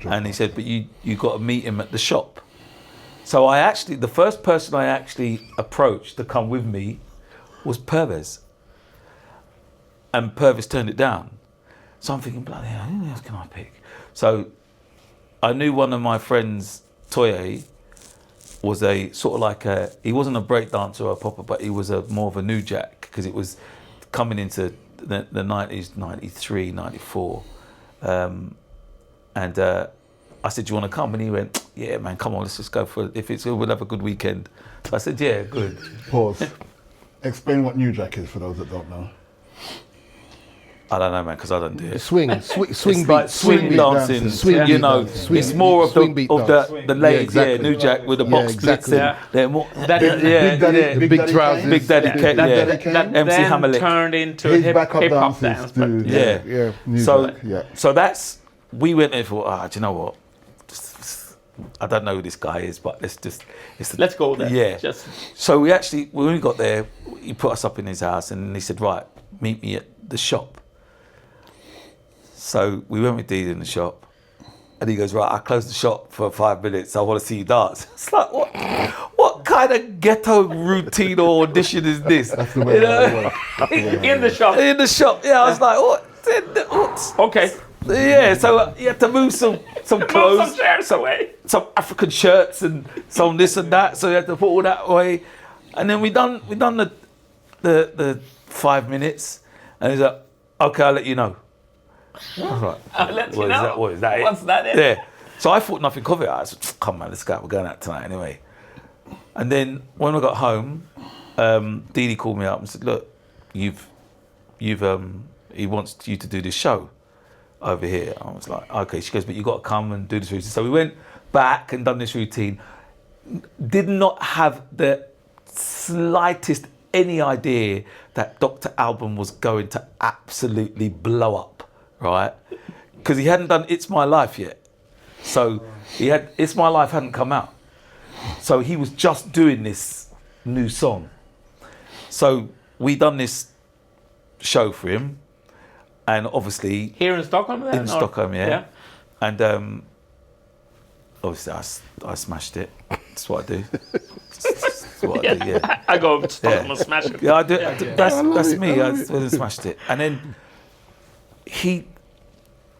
And he said, but you got to meet him at the shop. So the first person I actually approached to come with me was Purvis. And Purvis turned it down. So I'm thinking, bloody hell, who else can I pick? So I knew one of my friends, Toye, was a sort of like he wasn't a break dancer or a popper, but he was more of a new jack because it was coming into the 90s, 93, 94. And I said, do you want to come? And he went, yeah, man, come on, let's just go for it. If it's, we'll have a good weekend. So I said, yeah, good. Pause. Explain what New Jack is for those that don't know. I don't know, man, because I don't do it. Swing It's beat, like swing dancing, Swing you beat know, dancing. Swing it's more of swing beat dance. the ladies, Yeah, exactly. New Jack with the Yeah, box exactly. splits and Yeah. they're more, Big Daddy, Big trousers. Big Daddy Kane, That- yeah. Daddy Kane. MC then Hammerlick. turned into His a backup hip hop dancers dance. But do. Yeah. New So, Jack, yeah. so that's, we went there for, do you know what? I don't know who this guy is, but let's go there. Yeah. Just So when we got there, he put us up in his house and he said, right, meet me at the shop. So we went with Dee in the shop and he goes, right, I closed the shop for 5 minutes. I want to see you dance. It's like, what kind of ghetto routine or audition is this? That's the way I work. in the shop. In the shop, yeah, I was like, what? Okay. Yeah, so you had to move some Move clothes, some chairs away. some African shirts and some this and that. So you had to put all that away. And then we done the 5 minutes, and he's like, okay, I'll let you know. I was like, I'll let you what is know. that? What is that? What's that it? Yeah. So I thought nothing of it. I said, come on, let's go. We're going out tonight anyway. And then when I got home, Dee Dee called me up and said, look, he wants you to do this show over here. I was like, okay. She goes, but you got to come and do this routine. So we went back and done this routine. Did not have the slightest any idea that Dr. Alban was going to absolutely blow up, right? Because he hadn't done It's My Life yet. So It's My Life hadn't come out. So he was just doing this new song. So we done this show for him. And obviously... Here in Stockholm then? In Stockholm, yeah. Yeah. And obviously I smashed it. That's what I do. That's what I do, yeah. I go to Stockholm and smash it. Yeah, I do. That's me. I smashed it. And then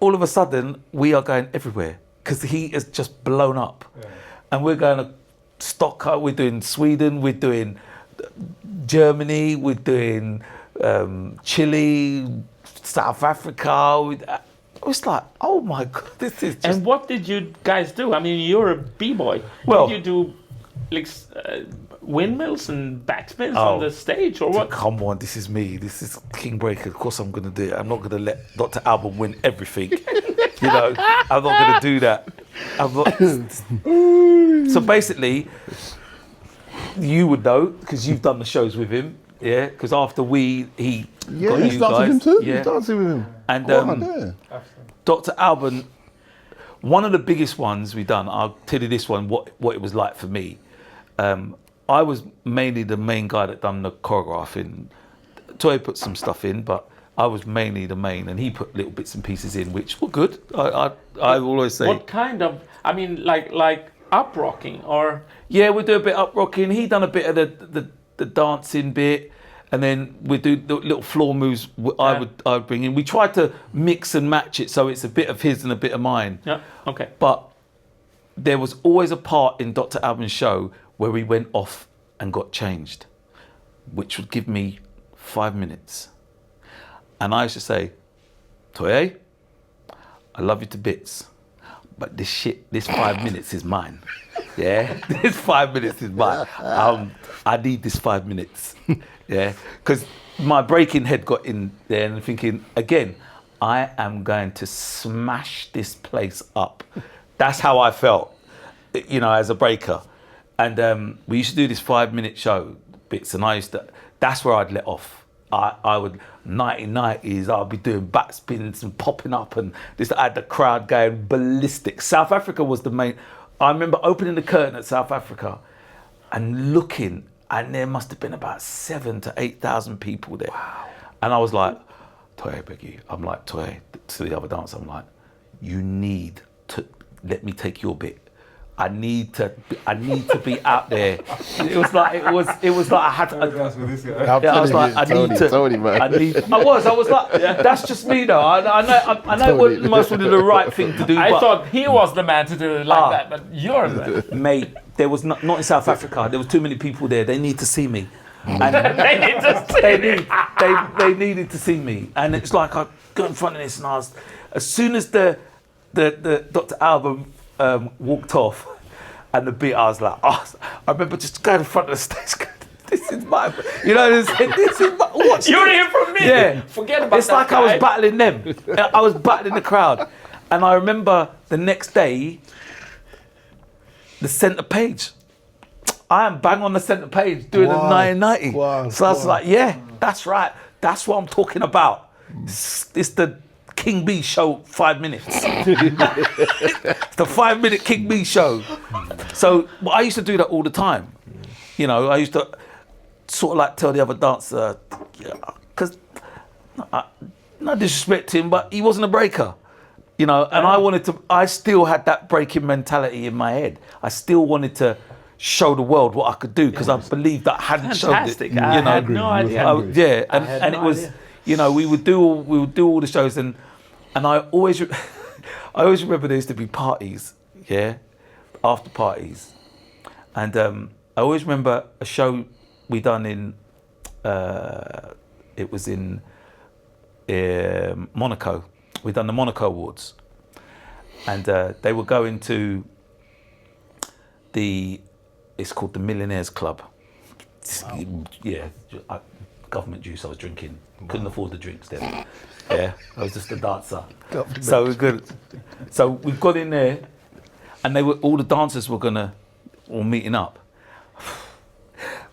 all of a sudden, we are going everywhere because he has just blown up. Yeah. And we're going to Stockholm, we're doing Sweden, we're doing Germany, we're doing Chile, South Africa. It was like, oh my God, this is just... And what did you guys do? I mean, you're a b-boy. Well, did you do like windmills and backspins on the stage or what? Come on, this is me. This is King Breaker. Of course I'm going to do it. I'm not going to let Dr. Alban win everything. You know, I'm not going to do that. I'm not... So basically, you would know because you've done the shows with him. Yeah, because after he got he's you dancing guys. with him too. Yeah. He's dancing with him. And Dr. Alban, one of the biggest ones we've done, I'll tell you this one, what it was like for me. I was mainly the main guy that done the choreographing. Toy put some stuff in, but I was mainly the main, and he put little bits and pieces in, which were good. I always say. What kind of? I mean, like up rocking or? Yeah, we do a bit up rocking. He done a bit of the dancing bit, and then we do the little floor moves. I would bring in. We tried to mix and match it so it's a bit of his and a bit of mine. Yeah. Okay. But there was always a part in Dr. Alban's show where we went off and got changed, which would give me 5 minutes. And I used to say, Toye, I love you to bits, but this 5 minutes is mine. Yeah, this 5 minutes is mine. I need this 5 minutes. Yeah, because my breaking head got in there and thinking, again, I am going to smash this place up. That's how I felt, you know, as a breaker. And we used to do this 5 minute show bits, and that's where I'd let off. I would 90s. I'd be doing backspins and popping up, and I had the crowd going ballistic. South Africa was the main. I remember opening the curtain at South Africa, and looking, and there must have been about 7,000 to 8,000 people there. Wow. And I was like, Toy, Becky, I'm like, Toy, to the other dancer, I'm like, you need to let me take your bit. I need to be out there. It was like I had to. I was like, I need to. I was like, that's just me though. I know it wasn't most of the right thing to do. I but thought he was the man to do it like that, but you're the mate. There was not in South Africa. There was too many people there. They need to see me. And they need to see they needed to see me. And it's like I got in front of this, and I was, as soon as the Dr. Alban walked off and the beat, I was like, I remember just going in front of the stage going, this is my, this is my, watch you're here from me. Yeah. Forget about it's that like guy. I was battling them. I was battling the crowd. And I remember the next day, the centre page. I am bang on the centre page doing a 990. Wow. So I was like, yeah, that's right. That's what I'm talking about. It's the King B show, 5 minutes. It's the 5-minute King B show. So I used to do that all the time. I used to sort of like tell the other dancer, because not disrespect him, but he wasn't a breaker. And I still had that breaking mentality in my head. I still wanted to show the world what I could do, because I believed that I hadn't showed it. I had no idea. And it was, we would do all the shows, and I always remember there used to be parties, after parties, and I always remember a show we done in, it was in Monaco. We done the Monaco Awards, and they were going to it's called the Millionaires Club. Wow. Government juice I was drinking. Couldn't afford the drinks then. I was just a dancer. So it was good. So we got in there, and all the dancers were all meeting up.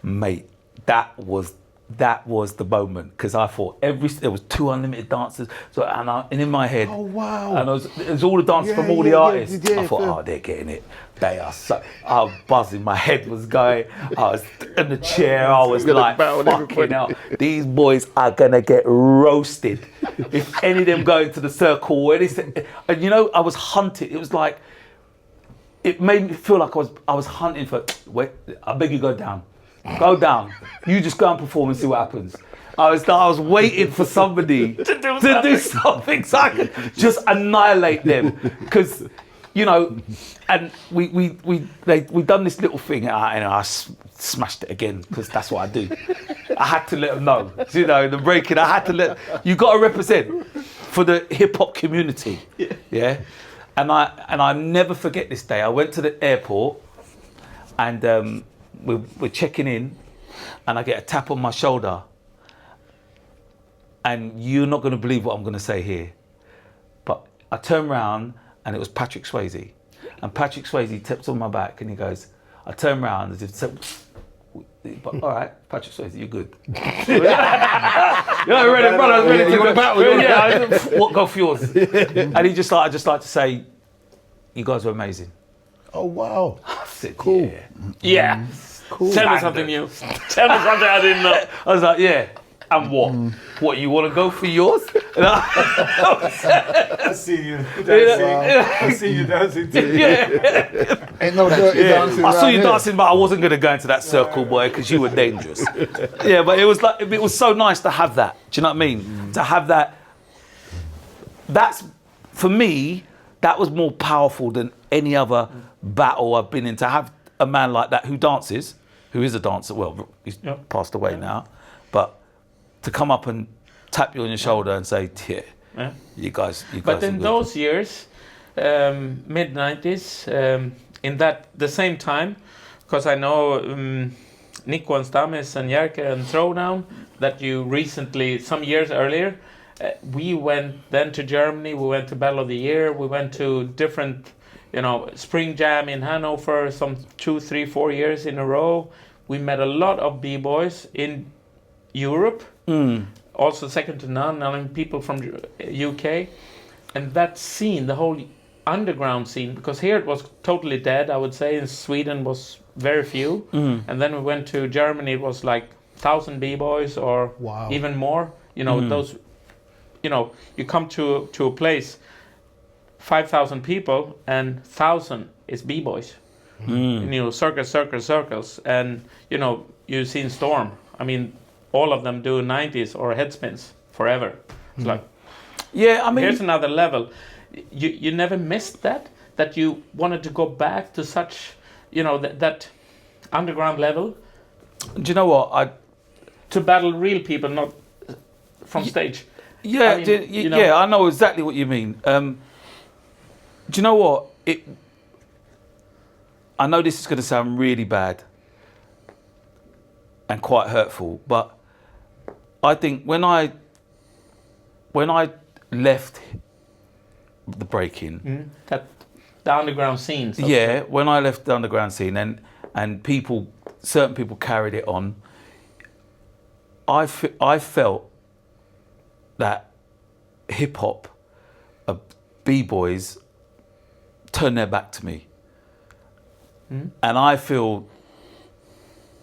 Mate, that was the moment, because I thought there was 2 unlimited dancers. So and in my head, oh wow, and it was all the dancers from all the artists. I thought, they're getting it. They are so. I was buzzing. My head was going. I was in the chair. I was like, fucking hell, these boys are gonna get roasted if any of them go into the circle or anything. And I was hunted. It was like, it made me feel like I was hunting for. Wait, I beg you, go down. Go down. You just go and perform and see what happens. I was waiting for somebody to do something so I could just annihilate them, because, and we done this little thing, and I smashed it again, because that's what I do. I had to let them know, the breaking. I had to you got to represent for the hip hop community, And I never forget this day. I went to the airport, and we're checking in, and I get a tap on my shoulder, and you're not going to believe what I'm going to say here, but I turn around, and it was Patrick Swayze, and Patrick Swayze taps on my back, and he goes, I turn around as if to say, but all right, Patrick Swayze, you're good. Ready, brother, I was ready to go battle. What, go for yours? And I just like to say, you guys were amazing. Oh wow, I said, cool. Yeah. Cool. Tell me something new. Tell me something I didn't know. I was like, yeah. And what? What, you want to go for yours? I see you dancing. I see you dancing too. Ain't no dirty dancing. I saw you here. dancing, but I wasn't going to go into that circle, boy, because you were dangerous. Yeah, but it was so nice to have that. Do you know what I mean? To have that. That's, for me, that was more powerful than any other battle I've been in. To have a man like that who is a dancer, well, he's passed away now, but to come up and tap you on your shoulder and say, you guys. But in those years, mid-90s, in the same time, because I know Nico and Stamis and Jerker and Throwdown, that you recently, some years earlier, we went then to Germany, we went to Battle of the Year, we went to different, Spring Jam in Hanover, some 2, 3, 4 years in a row. We met a lot of B-boys in Europe, also second to none, people from UK. And that scene, the whole underground scene, because here it was totally dead, I would say. In Sweden was very few, and then we went to Germany. It was like 1,000 b-boys or Wow. even more. You know, those. You know, you come to a place, 5,000 people, and 1,000 is b-boys. You know, circles, and you know, you've seen Storm. I mean, all of them do 90s or head spins forever. It's like, Yeah, I mean, here's another level. You never missed that you wanted to go back to such, you know, that underground level do you know what? to battle real people, not from stage. Yeah, I mean, you know- yeah, I know exactly what you mean. Do you know what? I know this is going to sound really bad and quite hurtful, but I think when I left the breaking, That the underground scene. So yeah, when I left the underground scene and certain people carried it on, I felt that hip hop, b-boys, turned their back to me. And I feel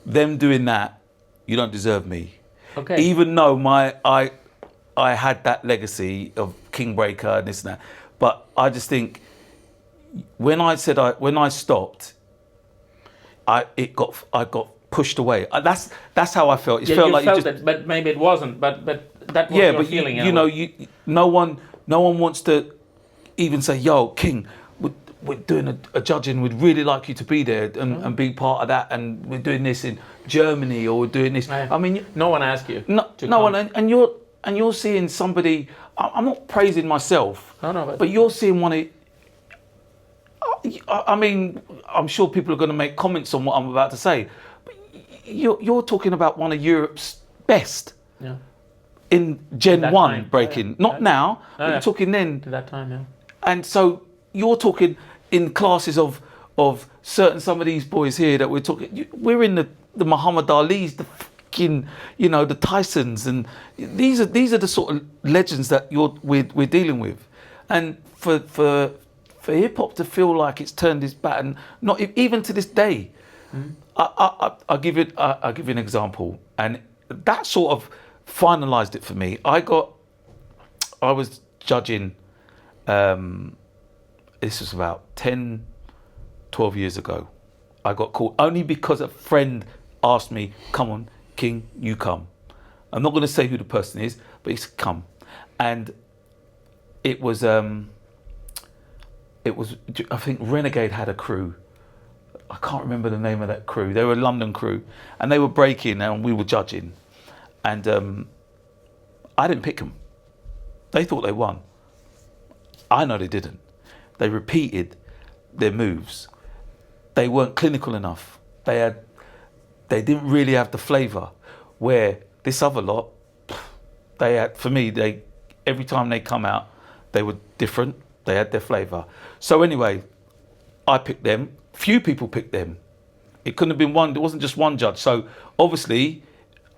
them doing that, you don't deserve me. Okay. Even though I had that legacy of King Breaker and this and that, but I just think when I stopped, I got pushed away. That's how I felt. It Yeah, felt you like felt you just, it, but maybe it wasn't. But that was yeah, your but feeling. you know, no one wants to even say, "Yo, King, we're doing a judging. We'd really like you to be there and be part of that. And we're doing this in Germany, or we're doing this." Right. I mean, no one asked you. no to one, come. and you're seeing somebody. I'm not praising myself, No, but you're seeing one of. I mean, I'm sure people are going to make comments on what I'm about to say, but you're talking about one of Europe's best Yeah. in Gen that 1 time. breaking. Yeah. Not now, but yeah. you're talking then. At that time, yeah. And so you're talking in classes of some of these boys here that we're talking. We're in the Muhammad Ali's, the fucking, you know, the Tysons, and these are the sort of legends that we're dealing with. And for hip hop to feel like it's turned its back, and not even to this day. I'll give you an example, and that sort of finalised it for me. I was judging. This was about 10, 12 years ago. I got called only because a friend asked me, "Come on, King, you come." I'm not going to say who the person is, but he said, "Come." And it was I think Renegade had a crew. I can't remember the name of that crew. They were a London crew, and they were breaking, and we were judging. And I didn't pick them. They thought they won. I know they didn't. They repeated their moves. They weren't clinical enough. They didn't really have the flavour. Where this other lot, they had, for me, every time they come out, they were different. They had their flavour. So anyway, I picked them. Few people picked them. It couldn't have been one. It wasn't just one judge. So obviously,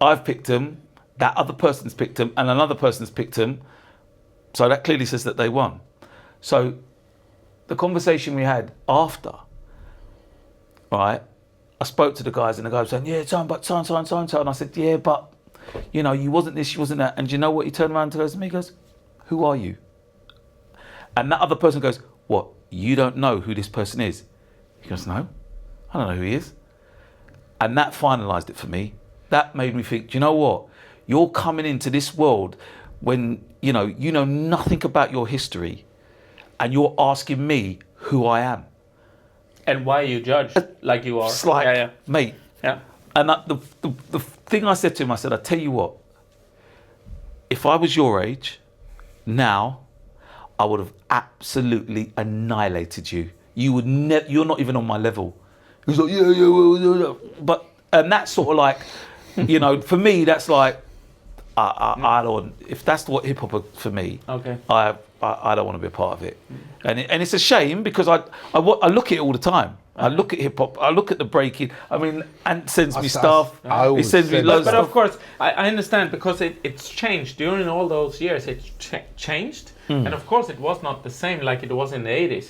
I've picked them. That other person's picked them, and another person's picked them. So that clearly says that they won. So the conversation we had after, right? I spoke to the guys, and the guy was saying, "Yeah, so and I said, "Yeah, but you know, you wasn't this, you wasn't that." And do you know what? He turned around and goes to me, he goes, "Who are you?" And that other person goes, "What? You don't know who this person is?" He goes, "No, I don't know who he is." And that finalised it for me. That made me think, do you know what? You're coming into this world when, you know nothing about your history, and you're asking me who I am. And why you judge like you are. It's like, yeah. mate. Yeah. And the thing I said to him, I said, "I tell you what, if I was your age, now, I would have absolutely annihilated you. You would you're not even on my level." He was like, yeah. But, and that's sort of like, you know, for me, that's like, I don't, if that's what hip hop for me, Okay. I don't want to be a part of it. And it's a shame because I look at it all the time. I look at hip hop. I look at the breaking. I mean, Ant sends me I stuff. I He always sends me said loads But of of stuff. course, I understand because it's changed during all those years. It changed, and of course, it was not the same like it was in the 80s.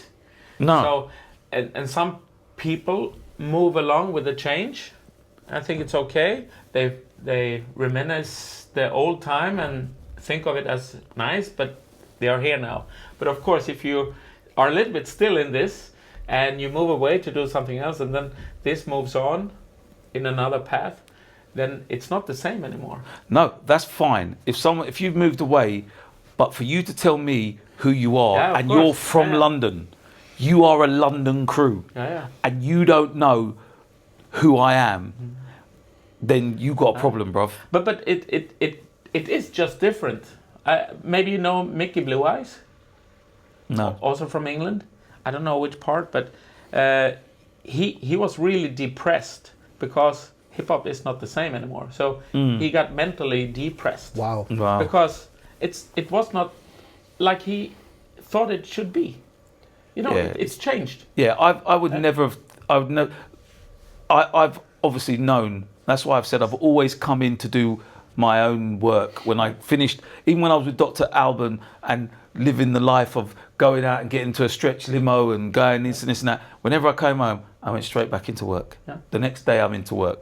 No. So, and some people move along with the change. I think it's okay. They reminisce the old time and think of it as nice, but they are here now. But of course, if you are a little bit still in this and you move away to do something else, and then this moves on in another path, then it's not the same anymore. No, that's fine. If you've moved away, but for you to tell me who you are Yeah, of and course. you're from Yeah. London, you are a London crew, Yeah. and you don't know who I am, then you got a problem, bruv. But it is just different. Maybe you know Mickey Blue Eyes, No. also from England. I don't know which part, but he was really depressed because hip hop is not the same anymore. So he got mentally depressed. Wow. Wow. Because it was not like he thought it should be. You know, Yeah. it's changed. Yeah, I would never have. I've obviously known. That's why I've said I've always come in to do my own work. When I finished, even when I was with Dr. Alban and living the life of going out and getting into a stretch limo and going this and this and that. Whenever I came home, I went straight back into work. Yeah. The next day, I'm into work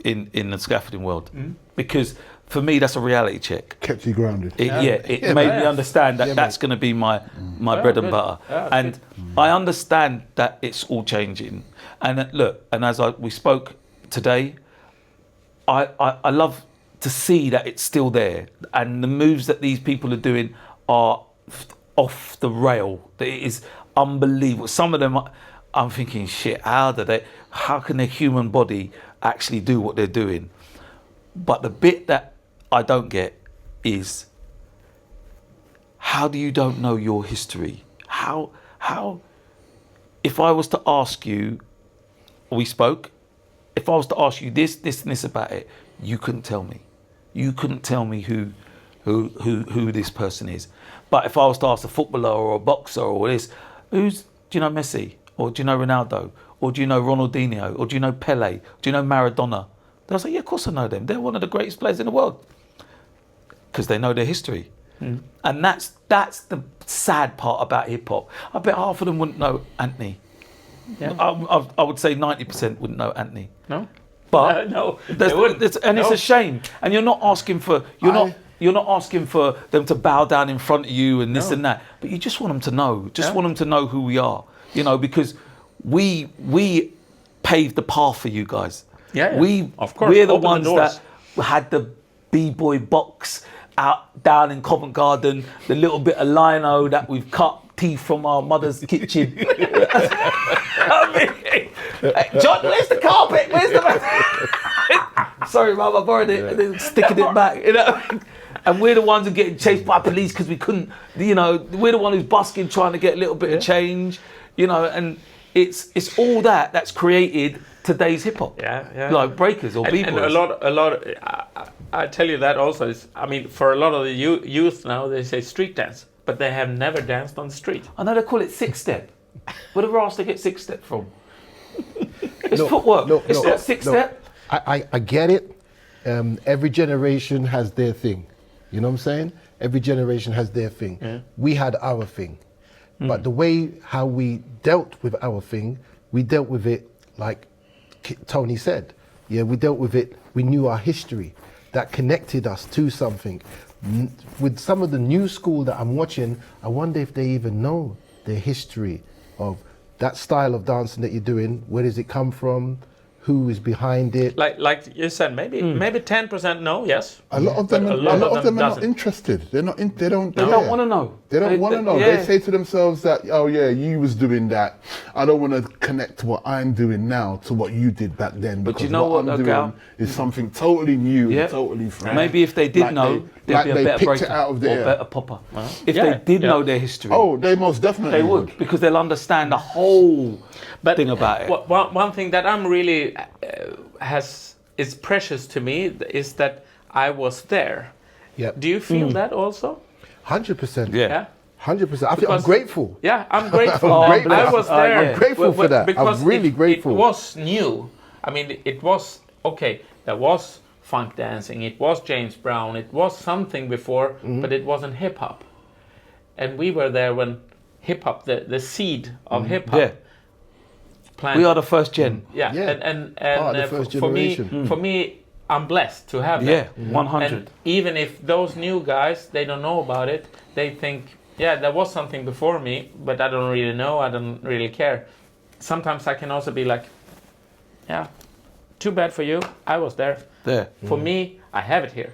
in the scaffolding world because for me that's a reality check. Kept you grounded. It made me understand that that's going to be my bread and good. butter. Yeah, And good. I understand that it's all changing. And look, and as we spoke today, I love to see that it's still there. And the moves that these people are doing are off the rail. It is unbelievable. Some of them, I'm thinking, shit, how can their human body actually do what they're doing? But the bit that I don't get is, how do you don't know your history? How, if I was to ask you, we spoke, if I was to ask you this and this about it, you couldn't tell me. You couldn't tell me who this person is. But if I was to ask a footballer or a boxer or this, do you know Messi? Or do you know Ronaldo? Or do you know Ronaldinho? Or do you know Pele? Do you know Maradona? They'll say, yeah, of course I know them. They're one of the greatest players in the world. Because they know their history. And that's the sad part about hip hop. I bet half of them wouldn't know Anthony. Yeah. I would say 90% wouldn't know Anthony. No? But No, they wouldn't. it's No. a shame. And you're not asking for you're not asking for them to bow down in front of you and this No. and that. But you just want them to know. Just Yeah. want them to know who we are. You know, because we paved the path for you guys. Yeah, yeah. We Of course, we're the open the ones doors. that had the b-boy box out down in Covent Garden, the little bit of lino that we've cut teeth from our mother's kitchen. I mean, hey, John, where's the carpet? Where's the sorry, Mum, I borrowed it and then sticking it back. You know, and we're the ones who are getting chased by police because we couldn't. You know, we're the one who's busking trying to get a little bit of change. You know, and it's all that's created today's hip hop. Yeah. Like breakers or b-boys. And a lot. I tell you that also is. I mean, for a lot of the youth now, they say street dance, but they have never danced on the street. I know they call it six step. Where the ass they get six step from? It's footwork. It's not six step. I get it. Every generation has their thing. You know what I'm saying? Every generation has their thing. Yeah. We had our thing. But the way how we dealt with our thing, we dealt with it like Tony said. Yeah, we dealt with it. We knew our history. That connected us to something. With some of the new school that I'm watching, I wonder if they even know their history of that style of dancing that you're doing. Where does it come from? Who is behind it? Like you said, maybe 10% no, yes. A lot of them, But a lot of them are not doesn't. interested. They're not. They don't. They don't want to know. They don't want to know. Yeah. They say to themselves that, oh yeah, you was doing that. I don't want to connect what I'm doing now to what you did back then. But Because you know what, I'm though, doing Gal? is something totally new, Yeah. and totally fresh. Maybe if they did Like know, they- there'd like be a they better picked breaker it out of or the air. better popper. If Yeah, they did yeah. know their history, Oh, they most definitely they would, because they'll understand the whole thing about it. One thing that I'm really is precious to me is that I was there. Yep. Do you feel that also? 100%. Yeah. Yeah. 100%. I'm Because- grateful. Yeah, I'm grateful. I'm grateful. I was there. I'm grateful for that. Because I'm really grateful. It was new. I mean, it was okay. There was funk dancing. It was James Brown. It was something before, but it wasn't hip hop. And we were there when hip hop, the seed of hip hop. Yeah. Planted. We are the first gen. Yeah, Yeah. and Part of the first generation. for me, I'm blessed to have Yeah, that. 100. And even if those new guys, they don't know about it, they think, yeah, there was something before me, but I don't really know, I don't really care. Sometimes I can also be like, yeah, too bad for you, I was there. There. For me, I have it here.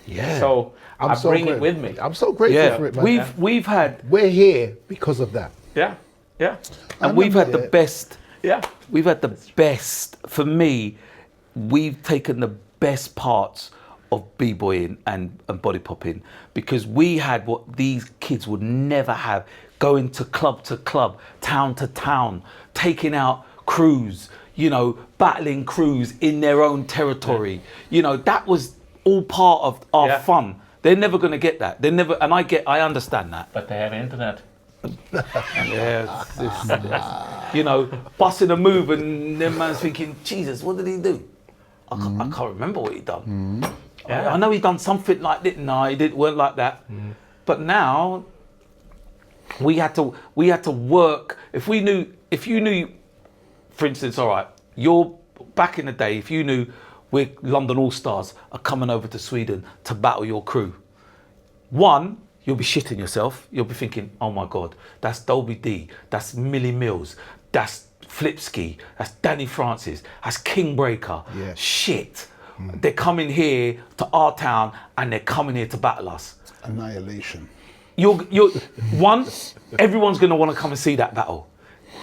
Yeah. So I so bring it grateful. with me. I'm so grateful Yeah. for it, man. We've had We're here because of that. Yeah, yeah, and we've had the best. yeah. We've had the best. For me, we've taken the best parts of b-boying and body popping, because we had what these kids would never have, going to club, town to town, taking out crews, you know, battling crews in their own territory. You know, that was all part of our fun. They're never going to get that. They're never, and I understand that. But they have internet. Yeah, you know, busting a move and then man's thinking, Jesus, what did he do? I can't remember what he done. Yeah. I know he done something like this. No, he didn't weren't like that. But now we had to work. If you knew, for instance, all right, you're back in the day. If you knew we're London All Stars are coming over to Sweden to battle your crew, one, you'll be shitting yourself. You'll be thinking, oh my God, that's Dolby D, that's Millie Mills, that's Flipski, that's Danny Francis, that's King Breaker. Yeah. Shit. They're coming here to our town and they're coming here to battle us. Annihilation. You're one, everyone's gonna want to come and see that battle.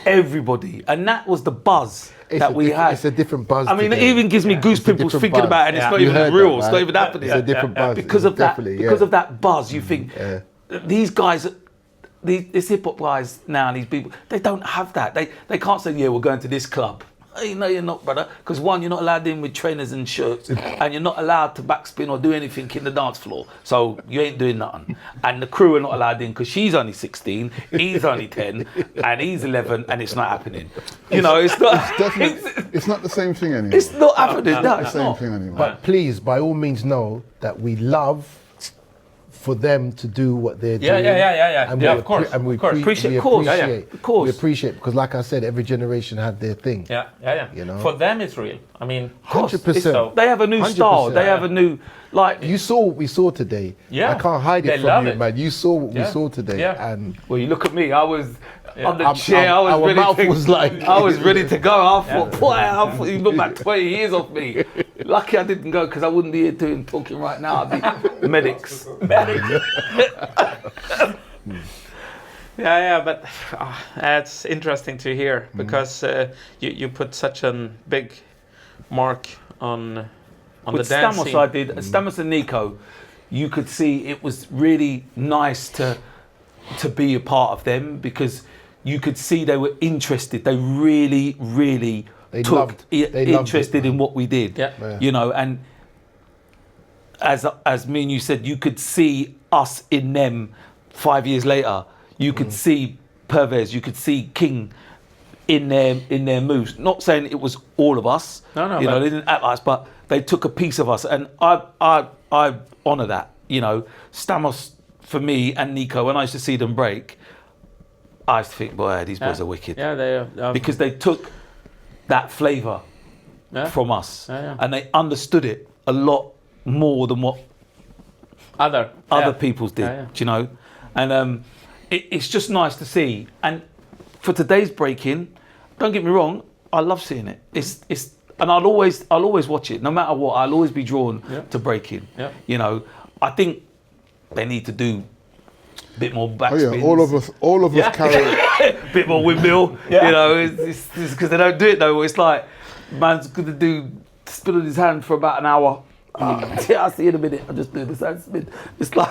Everybody. And that was the buzz that we had. It's a different buzz. I mean, today. it even gives me goose It's a pimples different thinking buzz. about it, and it's not You even heard real, that, it's right? not even happening. It's a different buzz. Because of that, Definitely, because of that buzz, you think these guys, these hip hop guys now, these people, they don't have that. They can't say, yeah, we're going to this club. Hey, no, you're not, brother. Because one, you're not allowed in with trainers and shirts, and you're not allowed to backspin or do anything in the dance floor. So you ain't doing nothing. And the crew are not allowed in because she's only 16, he's only 10, and he's 11, and it's not happening. You know, it's not. It's not the same thing anymore. It's not happening. No, the it's same not. thing anymore. But please, by all means, know that we love for them to do what they're Yeah, doing. yeah. And Yeah, we of course, And we of course. Appreciate, we of course, appreciate, of course. we appreciate, because like I said, every generation had their thing. Yeah. You know? For them, it's real. I mean, 100%. So- They have a new style. 100%. They have a new, like, You saw what we saw today. Yeah. I can't hide They it love from you, it. man. You saw what we Yeah. saw today. Yeah. And well, you look at me, I was on the I'm- chair, I our was ready mouth to, was like- I was ready to go. I thought, boy, I thought you look like 20 years off me. Lucky I didn't go, because I wouldn't be here talking right now. I'd be medics. Yeah, but it's interesting to hear because you put such a big mark on With the dancing. Stamos I did, Stamos and Nico, you could see it was really nice to be a part of them, because you could see they were interested. They really, really They took loved interested it, in what we did. Yeah. Yeah. You know, and as me and you said, you could see us in them 5 years later. You could see Pervez, you could see King in their moves. Not saying it was all of us. No, You know, but- they didn't act like us, but they took a piece of us, and I honour that. You know, Stamos for me and Nico, when I used to see them break, I used to think, boy, these boys are wicked. Yeah, they are. Because they took that flavour from us, and they understood it a lot more than what other people's did. Yeah. Do you know? And it's just nice to see. And for today's breaking, don't get me wrong, I love seeing it. It's and I'll always watch it, no matter what. I'll always be drawn to breaking. Yeah. You know, I think they need to do a bit more Oh backspins. yeah, all of us carry. Bit more windmill. You know, it's because they don't do it though. It's like man's gonna do spin on his hand for about an hour. I'll see you in a minute. I'll just do this hand spin. It's like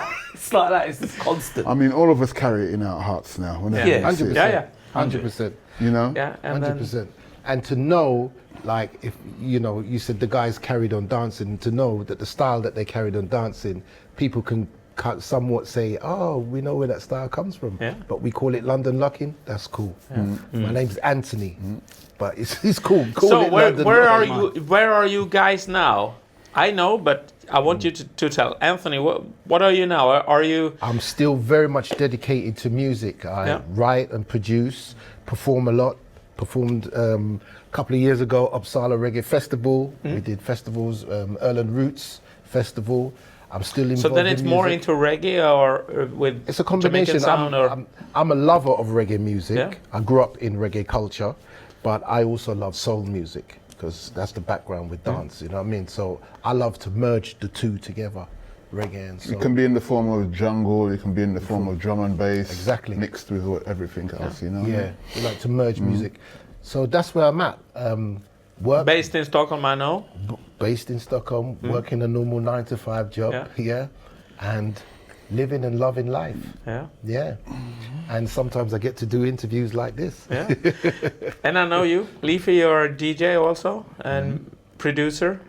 that. It's just constant. I mean, all of us carry it in our hearts now. Whenever Yeah. we see it. Yeah. 100%. You know. Yeah, and then 100%. And to know, like, if you know, you said the guys carried on dancing, to know that the style that they carried on dancing, people can somewhat say, oh, we know where that style comes from, Yeah. but we call it London locking. That's cool. My name's Anthony, but it's cool. Call So it where London are locking. you? Where are you guys now? I know, but I want you to tell Anthony. What are you now? Are you? I'm still very much dedicated to music. I write and produce, perform a lot. Performed a couple of years ago, Uppsala Reggae Festival. We did festivals, Erland Roots Festival. I'm still involved. So then it's in more music. into reggae or with It's a combination. Jamaican sound, or I'm a lover of reggae music. Yeah. I grew up in reggae culture, but I also love soul music because that's the background with dance. You know what I mean? So I love to merge the two together, reggae and soul. It can be in the form of jungle, it can be in the form of drum and bass. Exactly. Mixed with everything else, you know? Yeah, we like to merge music. So that's where I'm at. Work based in Stockholm, I know. based in Stockholm, working a normal 9-to-5 job here, and living and loving life. Yeah. Yeah. And sometimes I get to do interviews like this. Yeah. And I know you, Leafy. You're a DJ also and producer.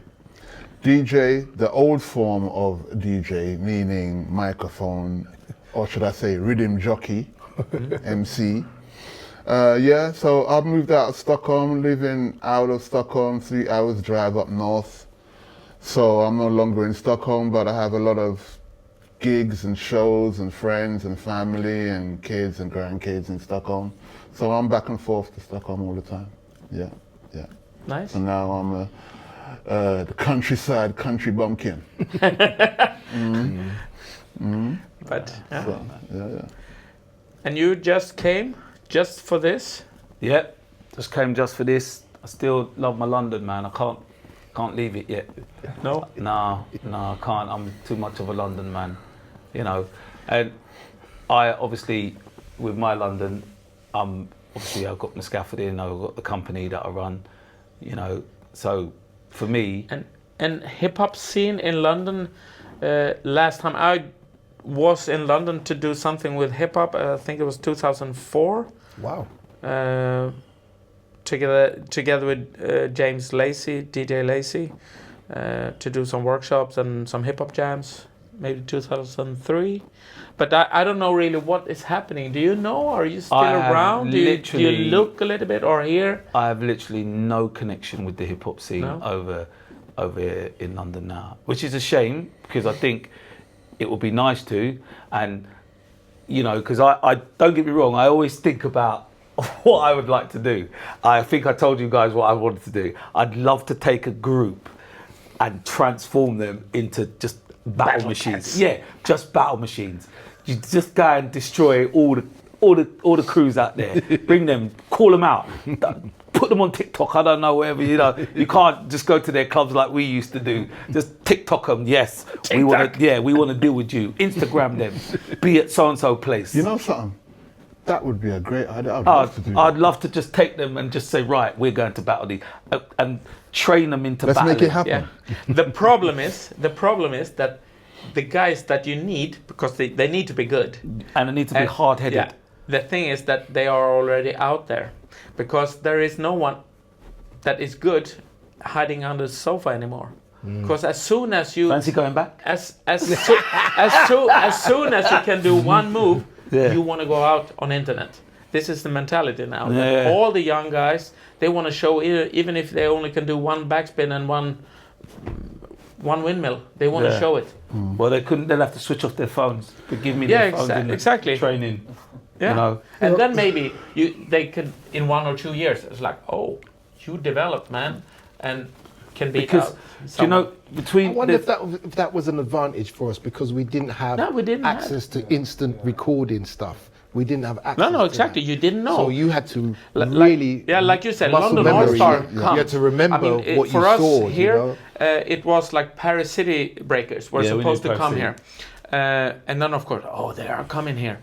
DJ, the old form of DJ, meaning microphone, or should I say rhythm jockey, MC. So I've moved out of Stockholm, living out of Stockholm, 3 hours drive up north. So I'm no longer in Stockholm, but I have a lot of gigs and shows and friends and family and kids and grandkids in Stockholm. So I'm back and forth to Stockholm all the time. Yeah, yeah. Nice. So now I'm the countryside country bumpkin. But yeah. So, yeah. And you just came just for this? Yeah, just came just for this. I still love my London, man. I can't leave it yet. No. No, I can't. I'm too much of a London man, you know. And I obviously, with my London, obviously I've got my scaffolding, I've got the company that I run, you know. So for me, And hip hop scene in London. Last time I was in London to do something with hip hop, I think it was 2004. Wow. Together with James Lacey, DJ Lacey, to do some workshops and some hip hop jams, maybe 2003. But I don't know really what is happening. Do you know? Are you still I have around? Do you literally- look a little bit or hear? I have literally no connection with the hip hop scene No? over here in London now, which is a shame because I think it would be nice to, and you know, because I don't get me wrong, I always think about what I would like to do. I think I told you guys what I wanted to do. I'd love to take a group and transform them into just battle machines. cats. Yeah, just battle machines. You just go and destroy all the crews out there. Bring them, call them out, put them on TikTok. I don't know, wherever, you know. You can't just go to their clubs like we used to do. Just TikTok them. Yes, we want to deal with you. Instagram them. Be at so and so place. You know something? That would be a great idea. I'd love to do that. I'd love to just take them and just say, right, we're going to battle these, and train them into Let's battling. make it happen. Yeah. The problem is that the guys that you need, because they need to be good. And they need to be hard-headed. Yeah. The thing is that they are already out there, because there is no one that is good hiding under the sofa anymore. Because as soon as you Fancy going back? as soon as you can do one move, you want to go out on internet. This is the mentality now. Yeah. All the young guys, they want to show, even if they only can do one backspin and one windmill, they want to show it. Well, they'll have to switch off their phones. But give me their phones in the exactly. training. Yeah. You know? And then maybe they could, in 1 or 2 years, it's like, oh, you developed, man, and can beat Because, out do you know, someone. between... I wonder if that was an advantage for us because we didn't have access to instant recording stuff. We didn't have access No, to exactly. that. You didn't know. So you had to Like you said, muscle London memory. All-Star You comes. had to remember what you for us saw. here, you know? it was like Paris City Breakers were Yeah, we supposed knew to Paris come City. here. And then, of course, they are coming here.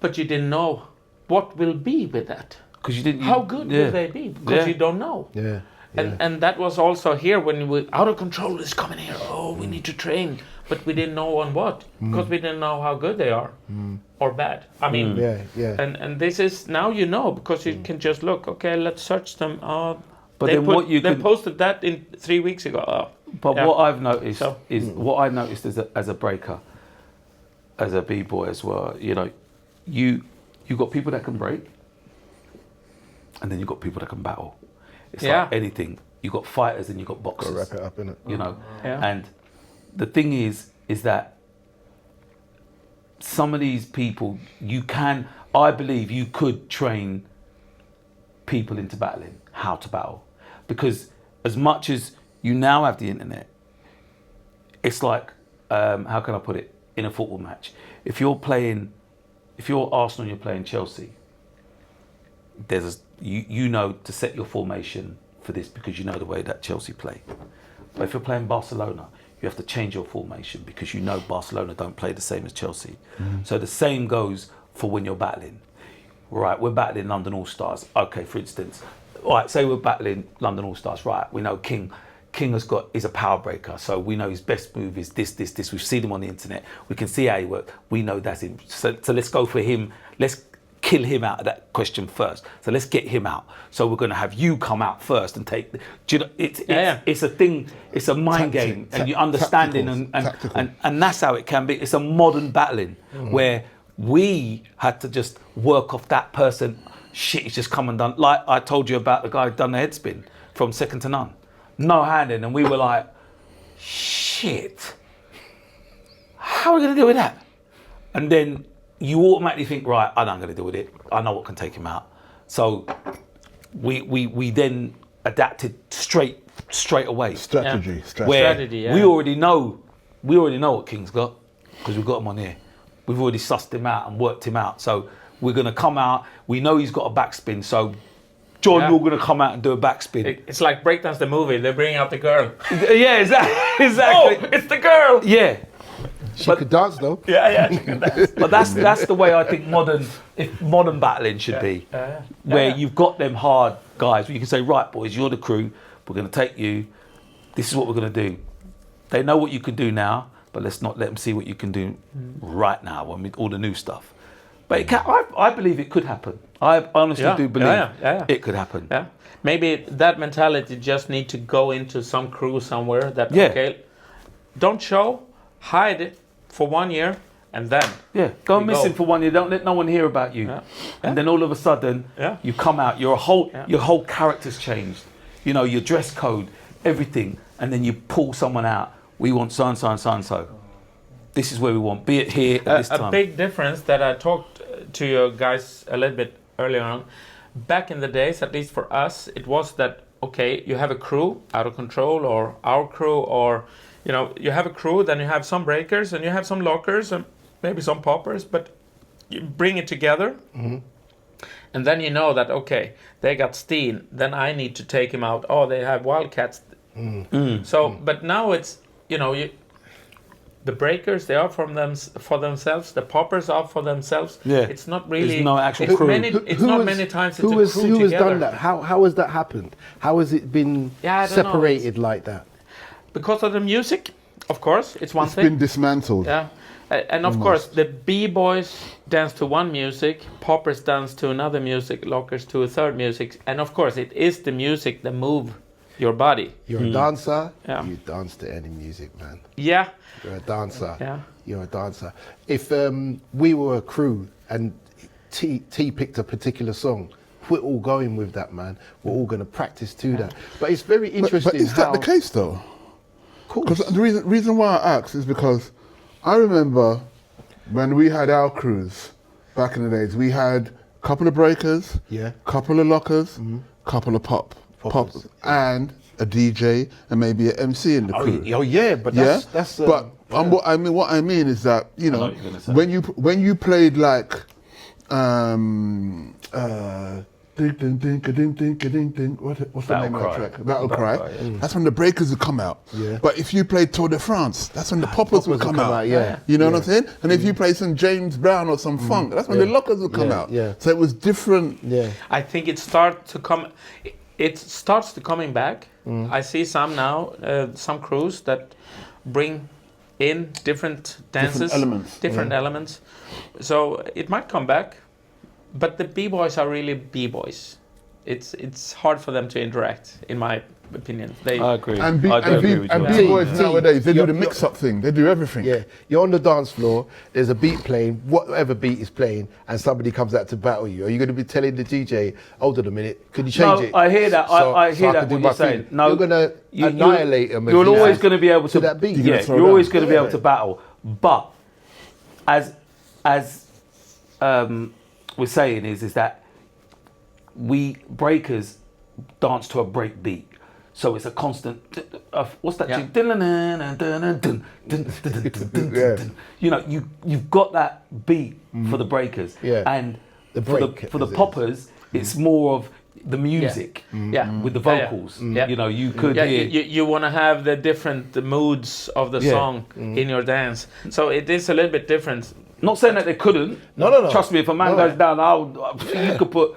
But you didn't know what will be with that. Because you didn't... How good will they be? Because you don't know. Yeah. And that was also here when we out of control is coming here. Oh, we need to train, but we didn't know on what because we didn't know how good they are or bad. I mean, Yeah. And this is now you know because you can just look. Okay, let's search them. But then what you they can... posted that in 3 weeks ago. But yeah. what I've noticed So- is what I noticed as a breaker, as a b-boy as well. You know, you got people that can break, and then you got people that can battle. It's like anything. You got fighters and you got boxers. Got to wrap it up, innit? You know, and the thing is that some of these people, I believe you could train people into battling, how to battle, because as much as you now have the internet, it's like, how can I put it, in a football match, if you're Arsenal, you're playing Chelsea, you know to set your formation for this because you know the way that Chelsea play. But if you're playing Barcelona, you have to change your formation because you know Barcelona don't play the same as Chelsea. So the same goes for when you're battling. Right, we're battling London All-Stars. Okay, for instance, all right, say we're battling London All-Stars. Right, we know King is a power breaker, so we know his best move is this. We've seen him on the internet. We can see how he works. We know that's him. So let's go for him. Let's kill him out of that question first. So let's get him out. So we're going to have you come out first and take. Do you know? It's a thing. It's a mind game, and you understanding and that's how it can be. It's a modern battling where we had to just work off that person. Shit, he's just come and done. Like I told you about the guy who done the head spin from second to none. No handing, and we were like, shit, how are we going to deal with that? And then you automatically think, right, I know I'm going to deal with it. I know what can take him out. So we then adapted straight away. Strategy. Where we already know what King's got because we've got him on here. We've already sussed him out and worked him out. So we're going to come out. We know he's got a backspin. So John, you're going to come out and do a backspin. It's like Breakdance the movie. They bring out the girl. Yeah, exactly. Oh, it's the girl. Yeah. She could dance though. Yeah, she could dance. But that's the way I think modern battling should be. Where you've got them hard guys where you can say, right, boys, you're the crew. We're going to take you. This is what we're going to do. They know what you can do now, but let's not let them see what you can do right now with all the new stuff. But I believe it could happen. I honestly do believe it could happen. Yeah. Maybe that mentality just need to go into some crew somewhere that, okay, don't show, hide it for 1 year, and then go missing for 1 year. Don't let no one hear about you. And then all of a sudden, you come out. Your whole character's changed. You know, your dress code, everything, and then you pull someone out. We want so and so and so and so. This is where we want. Be it here at this time. A big difference that I talked to you guys a little bit earlier on. Back in the days, at least for us, it was that, okay, you have a crew, Out of Control, or our crew, or, you know, you have a crew, then you have some breakers, and you have some lockers, and maybe some poppers, but you bring it together. And then you know that, okay, they got Steen, then I need to take him out. Oh, they have Wildcats. But now it's, you know, the breakers, they are for themselves. The poppers are for themselves. Yeah. It's not really. There's no actual crew. Many times it's a crew who has together. done that? How has that happened? How has it been separated like that? Because of the music, of course, it's one thing. It's been dismantled. Yeah. And of course, the B-boys dance to one music, poppers dance to another music, lockers to a third music. And of course, it is the music that move your body. You're a dancer. Yeah. You dance to any music, man. Yeah. You're a dancer. Yeah. You're a dancer. If we were a crew and T picked a particular song, we're all going with that, man. We're all going to practice to that. But it's very interesting. But is that the case, though? Because the reason why I ask is because I remember when we had our crews back in the days, we had a couple of breakers, couple of lockers, couple of poppers, and a DJ and maybe an MC in the crew. Oh yeah, but that's. But what I mean is that, you know, when you played like what's the name of that track? Battle Cry. That's when the breakers would come out. Yeah. But if you played Tour de France, that's when the poppers would come out. You know what I'm saying? And if you played some James Brown or some funk, that's when the lockers would come out. Yeah. So it was different. Yeah. I think it starts to coming back. I see some now, some crews that bring in different dances, different elements. So it might come back. But the B-boys are really B-boys. It's hard for them to interact, in my opinion. I agree. And I do agree with you. B-boys T, nowadays, they do you're- the mix-up thing. They do everything. Yeah, you're on the dance floor, there's a beat playing, whatever beat is playing, and somebody comes out to battle you. Are you going to be telling the DJ, hold on a minute, could you change No, it? I hear that. I hear can that do what my you're saying. thing. No, you're going to annihilate them. You're always going to be able to that beat. You're gonna Yeah, throw you're down. always going to be able Yeah. to battle. But as we're saying is that we breakers dance to a break beat. So it's a constant. What's that? Yeah. Tune? You know, you've got that beat for the breakers, Yeah. and The for the break, for the as it is. poppers, it's more of the music Yeah. with the Yeah, yeah. vocals. Yeah. You know, you could Yeah, hear. you want to have the different moods of the Yeah. song in your dance. So it is a little bit different. Not saying that they couldn't. No. Trust me, if a man No. goes down, you could put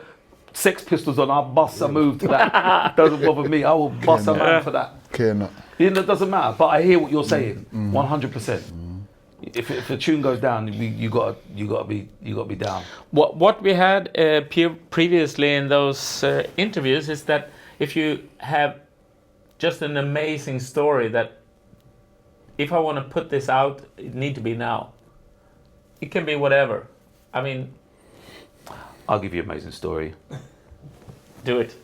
Sex Pistols on. I'll bust a move to that. Doesn't bother me. I will bust a man for that. Care not. You know, it doesn't matter. But I hear what you're saying. 100%. If a tune goes down, you gotta be down. What we had previously in those interviews is that if you have just an amazing story that if I want to put this out, it need to be now. It can be whatever. I mean, I'll give you an amazing story. do it.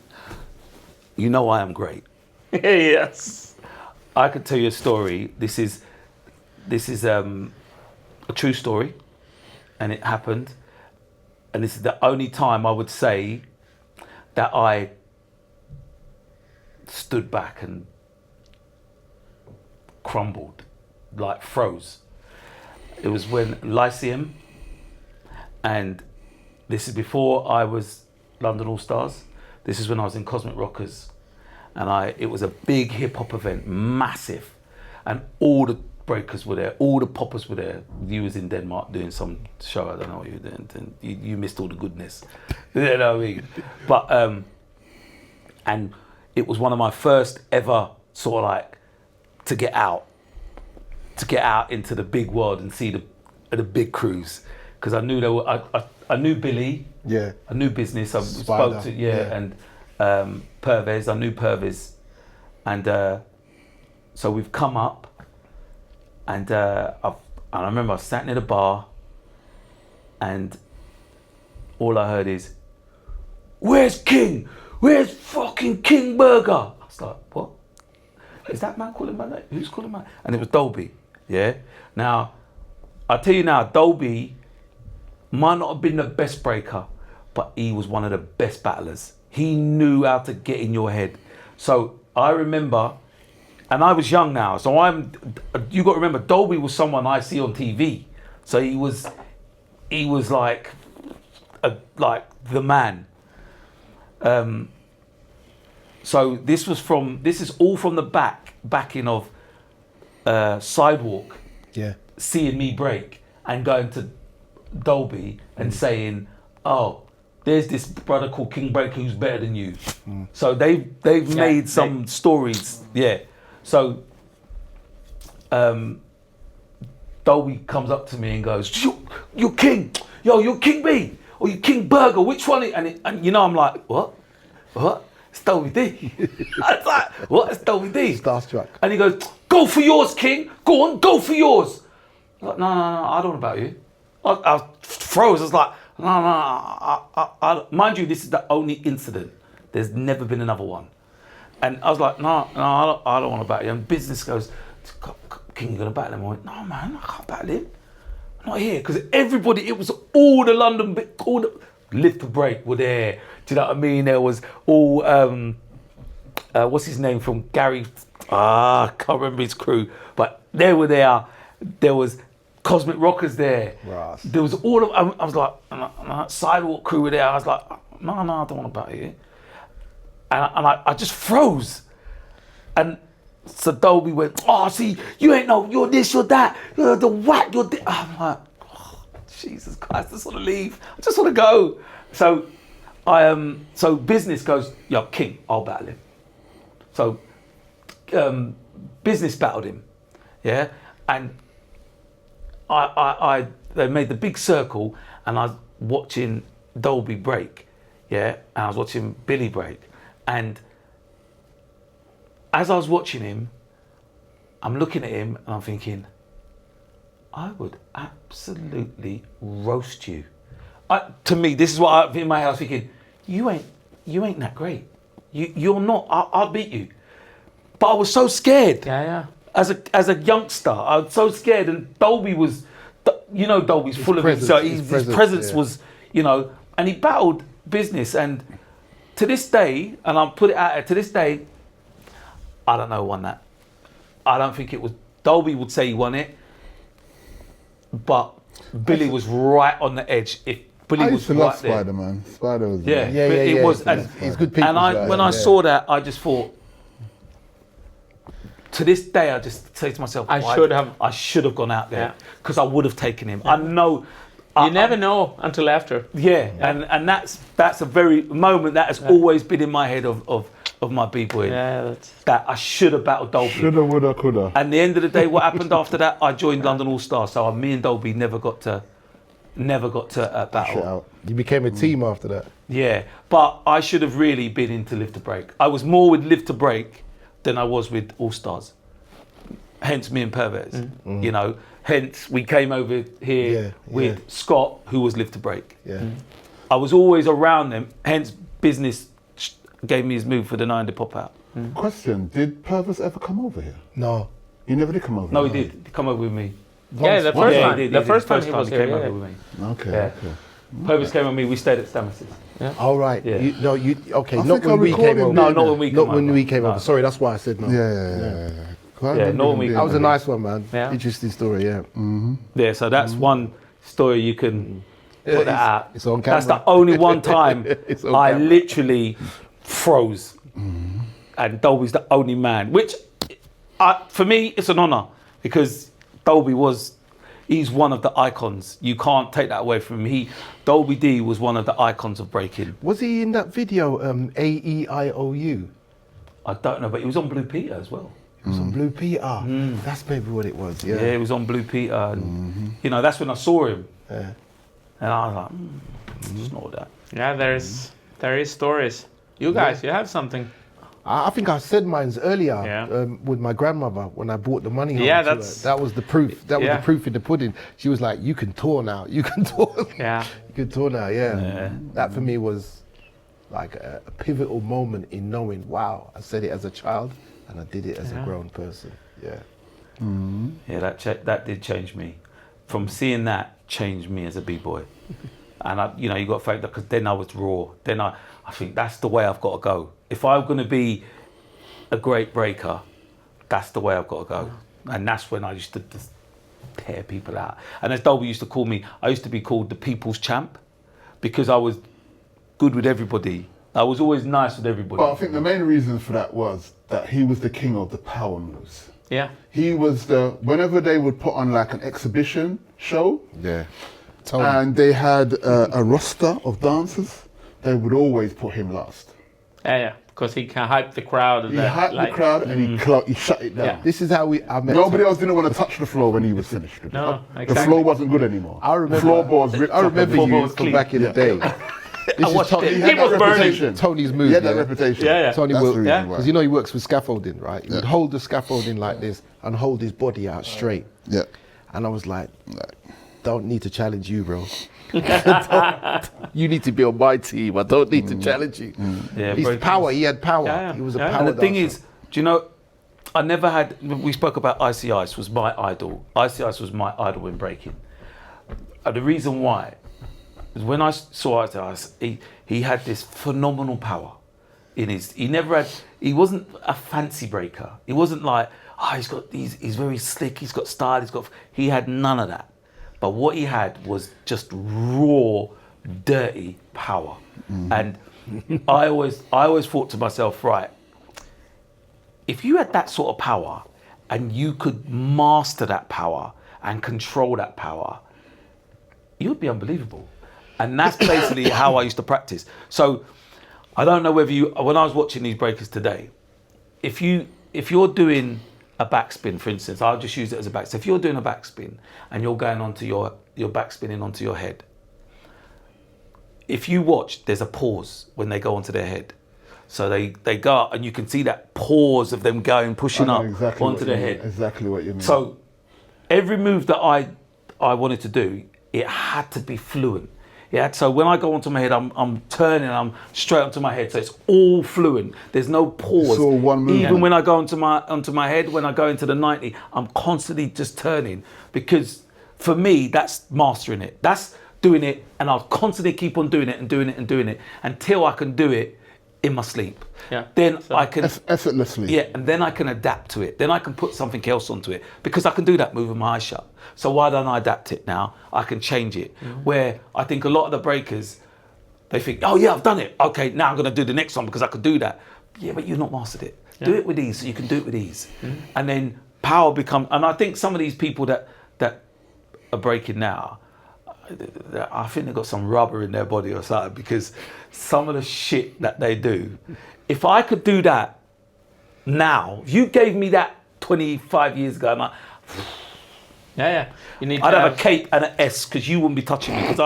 You know I am great. Yes. I could tell you a story. This is a true story, and it happened. And this is the only time I would say that I stood back and crumbled, like froze. It was when Lyceum, and this is before I was London All Stars. This is when I was in Cosmic Rockers, and it was a big hip hop event, massive, and all the breakers were there, all the poppers were there. You was in Denmark doing some show. I don't know what you were doing. You missed all the goodness. You know what I mean? But and it was one of my first ever sort of like to get out into the big world and see the big crews, because I knew there were. I knew Billy. Yeah. I knew Business. I Spider, spoke to yeah. and Pervez. I knew Pervez, and so we've come up, and I remember I sat near the bar, and all I heard is, "Where's King? Where's fucking King Burger?" I was like, "What? Is that man calling my name? Who's calling my name?" And it was Dolby. Yeah. Now, I tell you now, Dolby might not have been the best breaker, but he was one of the best battlers. He knew how to get in your head. So I remember, and I was young now, so you got to remember, Dolby was someone I see on TV. So he was like the man. So this is all from the backing of Sidewalk, Yeah. seeing me break and going to Dolby and saying, "Oh, there's this brother called King Breaker who's better than you." So they've made some stories, yeah. So Dolby comes up to me and goes, "You're King, you're King B or you King Burger, which one?" And you know, I'm like, what? It's Dolby D. I was like, what? It's Dolby D. Starstruck. And he goes, "Go for yours, King. Go on, go for yours." I was like, no, I don't know about you. I froze. I was like, no. I mind you, this is the only incident. There's never been another one. And I was like, no, I don't want to battle him. And Business goes, "King, you gonna battle him?" I went, "No, man, I can't battle him. I'm not here." Because everybody, it was all the London, all the Lift to Break were there. Do you know what I mean? There was all, what's his name from Gary? I can't remember his crew, but they were there. There was Cosmic Rockers there. Right. There was all of, I was like, and Sidewalk crew were there. I was like, no, I don't want to battle you. And I just froze. And so Dolby went, "Oh, see, you ain't no, you're this, you're that, you're the whack, you're this." I'm like, oh, Jesus Christ, I just want to leave. I just want to go. So so Business goes, "Yo, King, I'll battle him." So Business battled him, yeah, and they made the big circle, and I was watching Dolby break, yeah, and I was watching Billy break, and as I was watching him, I'm looking at him and I'm thinking, I would absolutely roast you. To me, this is what I'm in my house thinking, you ain't that great. You're not, I'll beat you. But I was so scared. Yeah. As a youngster, I was so scared, and Dolby was, Dolby's full of himself. His presence was, and he battled business. And to this day, and I'll put it out there, to this day, I don't know who won that. I don't think it was, Dolby would say he won it, but Billy was right on the edge. If Billy I was used to right love there. Spider-Man. Spider was Yeah, Yeah, but it was, He's good people. and when I saw that, I just thought, to this day, I just say to myself, I should have gone out there because I would have taken him. I know. You never know until after. Yeah. And that's a very moment that has always been in my head of my b-boy. Yeah, that I should have battled Dolby. Shoulda, woulda, coulda. And the end of the day, what happened after that? I joined London All Stars, so me and Dolby never got to battle. Shit out. You became a team after that. Yeah, but I should have really been into Live to Break. I was more with Live to Break than I was with All Stars. Hence me and Pervez, Hence we came over here with Scott, who was Live to Break. Yeah. I was always around them. Hence business gave me his move for the 9 to pop out. Question: did Purvis ever come over here? No. He never did come over. No, he did. He come over with me. Yeah, the first time. He did. The first time he was he here. came Yeah. over with me. Okay. Yeah. Okay. Purvis came with me. We stayed at Stammer's. All right. Yeah. Okay. I Not think I when we recorded came over. him No, being not there. when we came Not over. when we came No. over. Sorry, that's why I said no. Yeah. Yeah, normally- That was a nice one, man. Yeah. Interesting story. Yeah. Yeah, so that's one story you can put that out. It's on That's camera. the only one time It's on I camera. literally froze. And Dolby's the only man, which for me, it's an honor because Dolby he's one of the icons. You can't take that away from him. Dolby D was one of the icons of breaking. Was he in that video, AEIOU? I don't know, but he was on Blue Peter as well. It was on Blue Peter. That's maybe what it was. Yeah, Yeah. he was on Blue Peter. And, that's when I saw him. Yeah. And I was like, it's not that. Yeah, there is stories. You guys, you have something. I think I said mine's earlier Yeah. with my grandmother when I brought the money home. Yeah, to her. that's- that was the proof. That was Yeah. the proof in the pudding. She was like, "You can tour now. You can tour. Yeah. You can tour now." Yeah. That for me was like a pivotal moment in knowing, wow, I said it as a child and I did it as a grown person. Yeah. Yeah, that did change me. From seeing that, changed me as a b-boy. And you got to thank that because then I was raw. Then I think that's the way I've got to go. If I'm going to be a great breaker, that's the way I've got to go. And that's when I used to just tear people out. And as Dolby used to call me, I used to be called the people's champ because I was good with everybody. I was always nice with everybody. But I think the main reason for that was that he was the king of the power moves. Yeah. He was whenever they would put on like an exhibition show, Yeah. and they had a roster of dancers, they would always put him last. Yeah. Because he can hype the crowd. And He hyped the crowd and he shut it down. Yeah. This is how I met. Nobody else didn't want to touch the floor when he was finished. No, The exactly. floor wasn't good anymore. I remember. Floorboards ripped I up remember and- you from back in the day. This is watched Tony, it. He had He that was burning. reputation. Tony's move. He had that yeah. reputation. Yeah, yeah. Tony That's will, the reason yeah. why. because he works with scaffolding, right? He would hold the scaffolding like this and hold his body out straight. Yeah. And I was like, don't need to challenge you, bro. You need to be on my team. I don't need to challenge you. Yeah, His breaking power, was- he had power. Yeah, He was a yeah. power And the thing dancer. is, do you know, I never had, we spoke about Icy Ice was my idol. Icy Ice was my idol in breaking. The reason why is when I saw Icy Ice, he had this phenomenal power in he wasn't a fancy breaker. He wasn't like, he's very slick, he's got style, he had none of that. But what he had was just raw, dirty power. And I always thought to myself, right, if you had that sort of power and you could master that power and control that power, you'd be unbelievable. And that's basically how I used to practice. So I don't know whether when I was watching these breakers today, if you're doing a backspin, for instance, I'll just use it as a backspin. If you're doing a backspin and you're going onto your backspinning onto your head, if you watch, there's a pause when they go onto their head. So they go up and you can see that pause of them going, pushing I up know exactly onto what the you mean, head. Exactly what you mean. So every move that I wanted to do, it had to be fluent. Yeah, so when I go onto my head, I'm turning, I'm straight onto my head. So it's all fluent. There's no pause. It's all one movement. Even when I go onto my head, when I go into the 90, I'm constantly just turning, because for me, that's mastering it. That's doing it, and I'll constantly keep on doing it and doing it and doing it until I can do it in my sleep. Yeah. Then I can effortlessly. Yeah, and then I can adapt to it. Then I can put something else onto it, because I can do that move with my eyes shut. So why don't I adapt it now? I can change it. Where I think a lot of the breakers, they think, oh yeah, I've done it. Okay, now I'm going to do the next one because I can do that. Yeah, but you've not mastered it. Yeah. Do it with ease so you can do it with ease. And then power become, and I think some of these people that are breaking now, I think they've got some rubber in their body or something, because some of the shit that they do, if I could do that now, if you gave me that 25 years ago, I'm like, yeah. You need. I'd have a cape and an S, because you wouldn't be touching me, because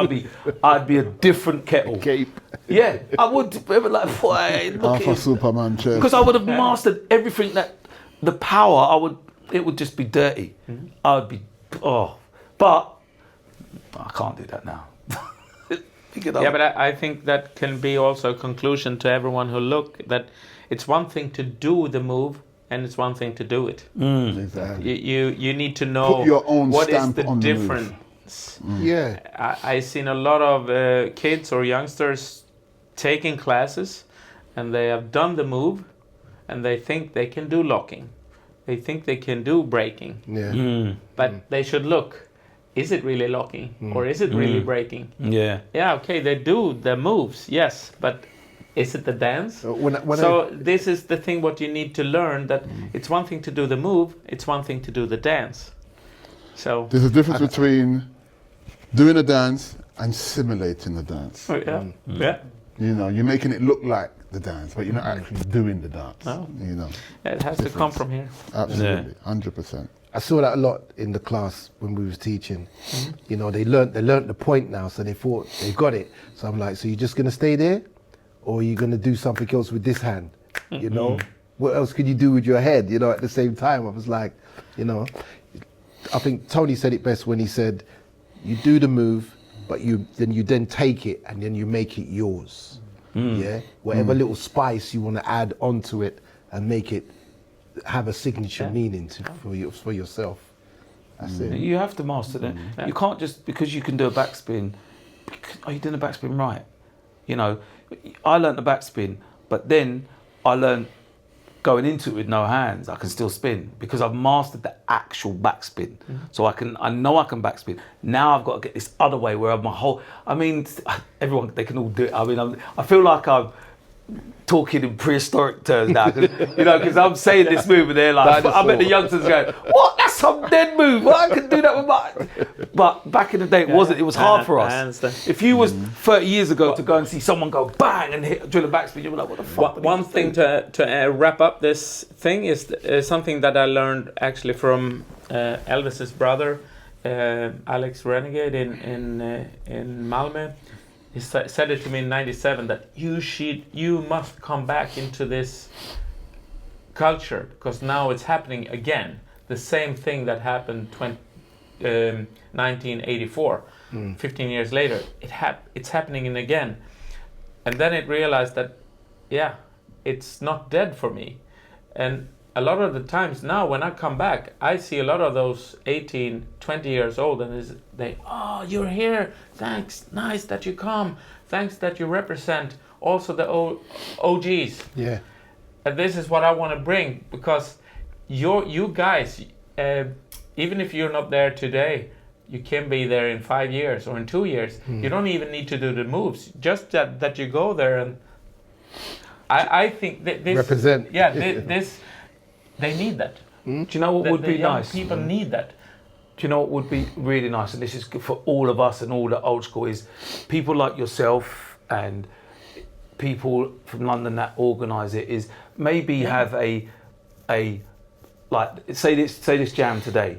I'd be a different kettle. Cape. Yeah, I would. They were like, boy, look Half a Superman chest. because I would have mastered everything that the power. It would just be dirty. I would be but I can't do that now. Yeah, but I think that can be also a conclusion to everyone who look, that it's one thing to do the move and it's one thing to do it. Exactly. You need to know Put your own what is stamp the on the move. difference. Yeah. I've seen a lot of kids or youngsters taking classes, and they have done the move, and they think they can do locking. They think they can do breaking. Yeah. But they should look. Is it really locking or is it really breaking? Yeah. Yeah, okay, they do the moves, yes, but is it the dance? When This is the thing what you need to learn, that it's one thing to do the move, it's one thing to do the dance. So There's a difference between doing a dance and simulating the dance. yeah. You know, you're making it look like the dance, but you're not actually doing the dance. No. You know, It has to come from here. absolutely, 100%. I saw that a lot in the class when we was teaching. You know, they learnt the point now, so they thought they got it. So I'm like, so you're just gonna stay there, or are you gonna do something else with this hand? You know, what else could you do with your head? You know, at the same time, I was like, you know, I think Tony said it best when he said, you do the move, but you then take it and then you make it yours. Yeah, whatever little spice you want to add onto it and make it have a signature meaning for yourself. That's it. You have to master that. You can't just, because you can do a backspin, are you doing a backspin right? You know, I learned the backspin, but then I learned going into it with no hands, I can still spin, because I've mastered the actual backspin. So I know I can backspin. Now I've got to get this other way where everyone, they can all do it. I mean, I feel like I'm talking in prehistoric terms now, because I'm saying this move and they're like, I bet the youngsters go, what? That's some dead move. Well, I can do that with my... But back in the day, it wasn't. It was hard for us. I understand. If you was 30 years ago to go and see someone go bang and drill a backspin, you'd be like, what the fuck? One thing to wrap up this thing is something that I learned actually from Elvis's brother, Alex Renegade in Malmö. He said it to me in '97 that you must come back into this culture, because now it's happening again. The same thing that happened 1984, 15 years later. It's happening again. And then it realized that, it's not dead for me. And a lot of the times now when I come back, I see a lot of those 18, 20 years old, and oh, you're here, thanks, nice that you come, thanks that you represent also the OGs. Yeah. And this is what I want to bring, because you guys, even if you're not there today, you can be there in 5 years or in 2 years. You don't even need to do the moves, just that you go there. And I think that this represent. Yeah, this they need that. Do you know what would be nice? People need that. Do you know what would be really nice, and this is good for all of us and all the old school, is people like yourself and people from London that organise it, is maybe have a like say this jam today.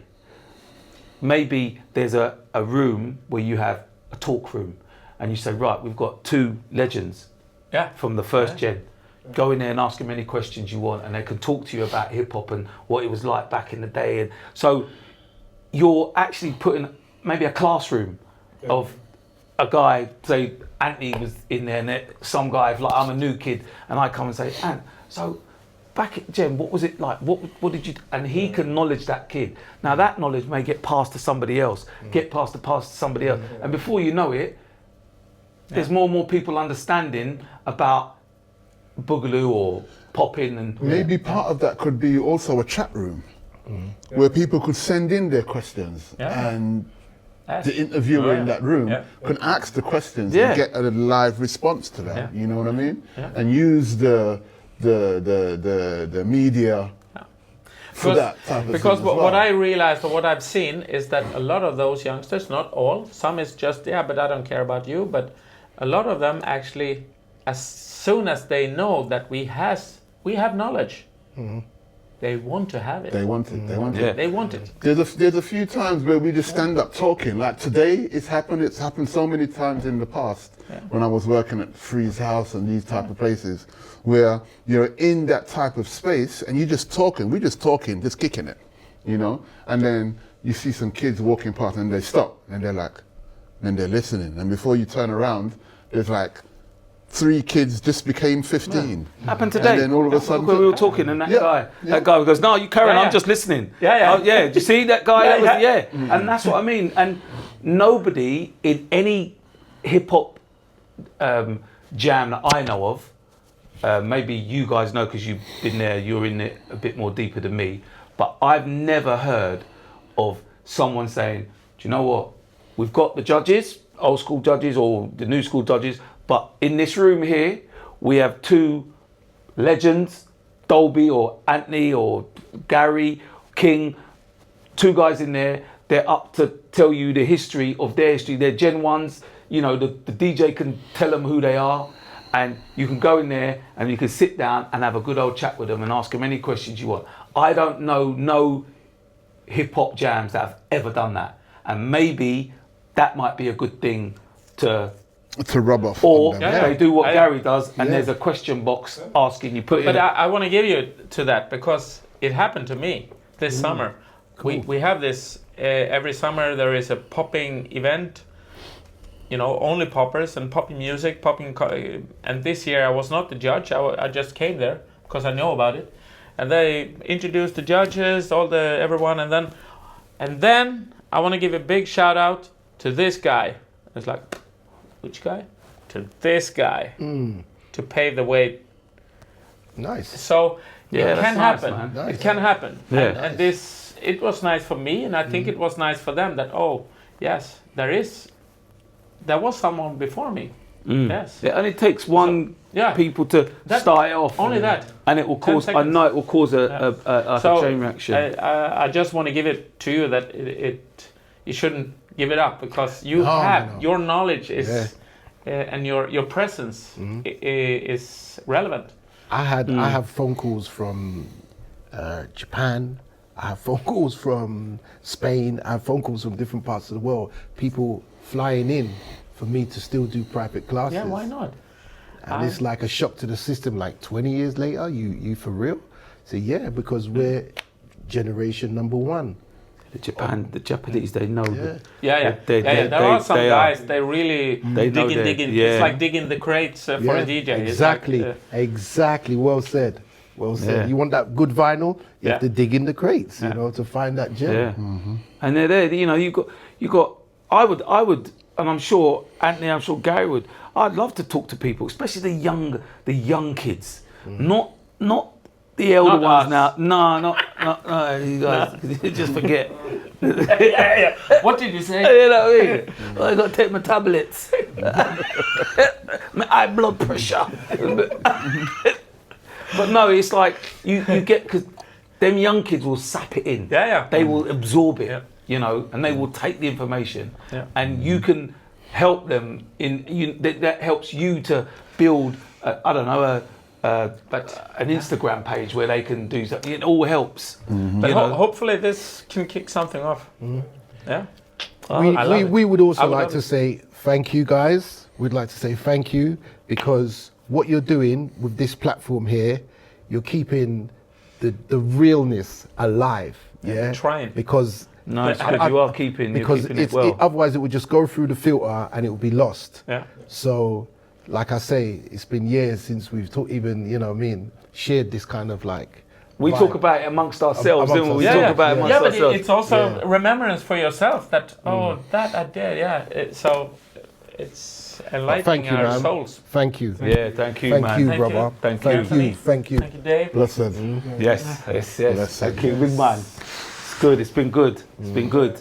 Maybe there's a room where you have a talk room, and you say, right, we've got 2 legends from the first gen. go in there and ask them any questions you want, and they can talk to you about hip hop and what it was like back in the day. And so you're actually putting maybe a classroom of a guy, say Anthony was in there, and some guy, like I'm a new kid, and I come and say, Ant, so back at Gen, what was it like? What did you? And he can knowledge that kid. Now that knowledge may get passed to somebody else, get passed to somebody else, and before you know it, there's more and more people understanding about Boogaloo or popping and Maybe part of that could be also a chat room where people could send in their questions and the interviewer in that room can ask the questions and get a live response to that. You know what I mean? And use the media for that type of because thing as well. what I realized or what I've seen is that a lot of those youngsters, not all, some is just but I don't care about you, but a lot of them actually, as soon as they know that we have knowledge, they want to have it. They want it. They want it. They want it. There's a few times where we just stand up talking. Like today, it's happened so many times in the past when I was working at Freeze House and these type of places, where you're in that type of space and you're just talking. We're just talking, just kicking it, you know. And then you see some kids walking past and they stop and they're like, and they're listening. And before you turn around, there's like 3 kids just became 15. Happened today. And then all of a sudden, we were talking, and that guy goes, "No, you carry on. I'm just listening." Oh, do you see that guy? And that's what I mean. And nobody in any hip hop jam that I know of, maybe you guys know because you've been there. You're in it a bit more deeper than me. But I've never heard of someone saying, "Do you know what? We've got the judges, old school judges or the new school judges." But in this room here, we have 2 legends, Dolby or Anthony or Gary, King, 2 guys in there. They're up to tell you the history of their history. They're Gen 1s. You know, the DJ can tell them who they are. And you can go in there and you can sit down and have a good old chat with them and ask them any questions you want. I don't know no hip hop jams that have ever done that. And maybe that might be a good thing to rub off. Or they do what Gary does, and there's a question box asking you. But I want to give you to that because it happened to me this summer. Cool. We have this every summer. There is a popping event. You know, only poppers and popping music, and this year I was not the judge. I just came there because I know about it, and they introduced the judges, everyone, and then I want to give a big shout out to this guy. It's like, which guy? To this guy to pave the way. Nice. So it can happen. Nice. It can happen. Yeah. And it was nice for me, and I think it was nice for them that yes, there was someone before me. Yes. It only takes one people to start it off. Only that. And it will cause. I know it will cause a chain reaction. I just want to give it to you that you shouldn't give it up because your knowledge is and your presence is relevant. I have phone calls from Japan. I have phone calls from Spain. I have phone calls from different parts of the world. People flying in for me to still do private classes. Yeah, why not? And it's like a shock to the system. Like 20 years later, you for real? So yeah, because we're generation number 1. The Japanese, they know. There are some guys. They really digging. Yeah. It's like digging the crates for a DJ. Exactly, exactly. Well said. Well said. Yeah. You want that good vinyl? You have to dig in the crates, you know, to find that gem. Yeah. And they're there. You know, you got. I would, and I'm sure Anthony, I'm sure Gary would. I'd love to talk to people, especially the young kids, not the elder ones now. No, you guys, just forget. What did you say? You know what I mean? I got to take my tablets. My high blood pressure. But no, it's like you get, because them young kids will sap it in. They will absorb it, you know, and they will take the information, and you can help them that helps you to build. I don't know. But an Instagram page where they can do something. It all helps. But hopefully this can kick something off. Yeah. We would also like to say thank you, guys. We'd like to say thank you because what you're doing with this platform here, you're keeping the realness alive. Yeah, Trying. because No, it's good. You are keeping. You're because keeping it well. otherwise it would just go through the filter and it would be lost. Yeah. So, like I say, it's been years since we've even, you know what I mean, shared this kind of like. We vibe. talk about it amongst ourselves, don't we? We talk about it amongst but ourselves. it's also Yeah. remembrance for yourself that that I did. Yeah. So it's enlightening Thank you, our man. souls. Thank you. Yeah, thank you, Thank man. you, Thank you. brother. Thank Thank you. you. Thank you. Thank you, Dave. Listen, Yes, yes, yes. Blessed. Thank you, big man. It's good. It's been good. It's been good.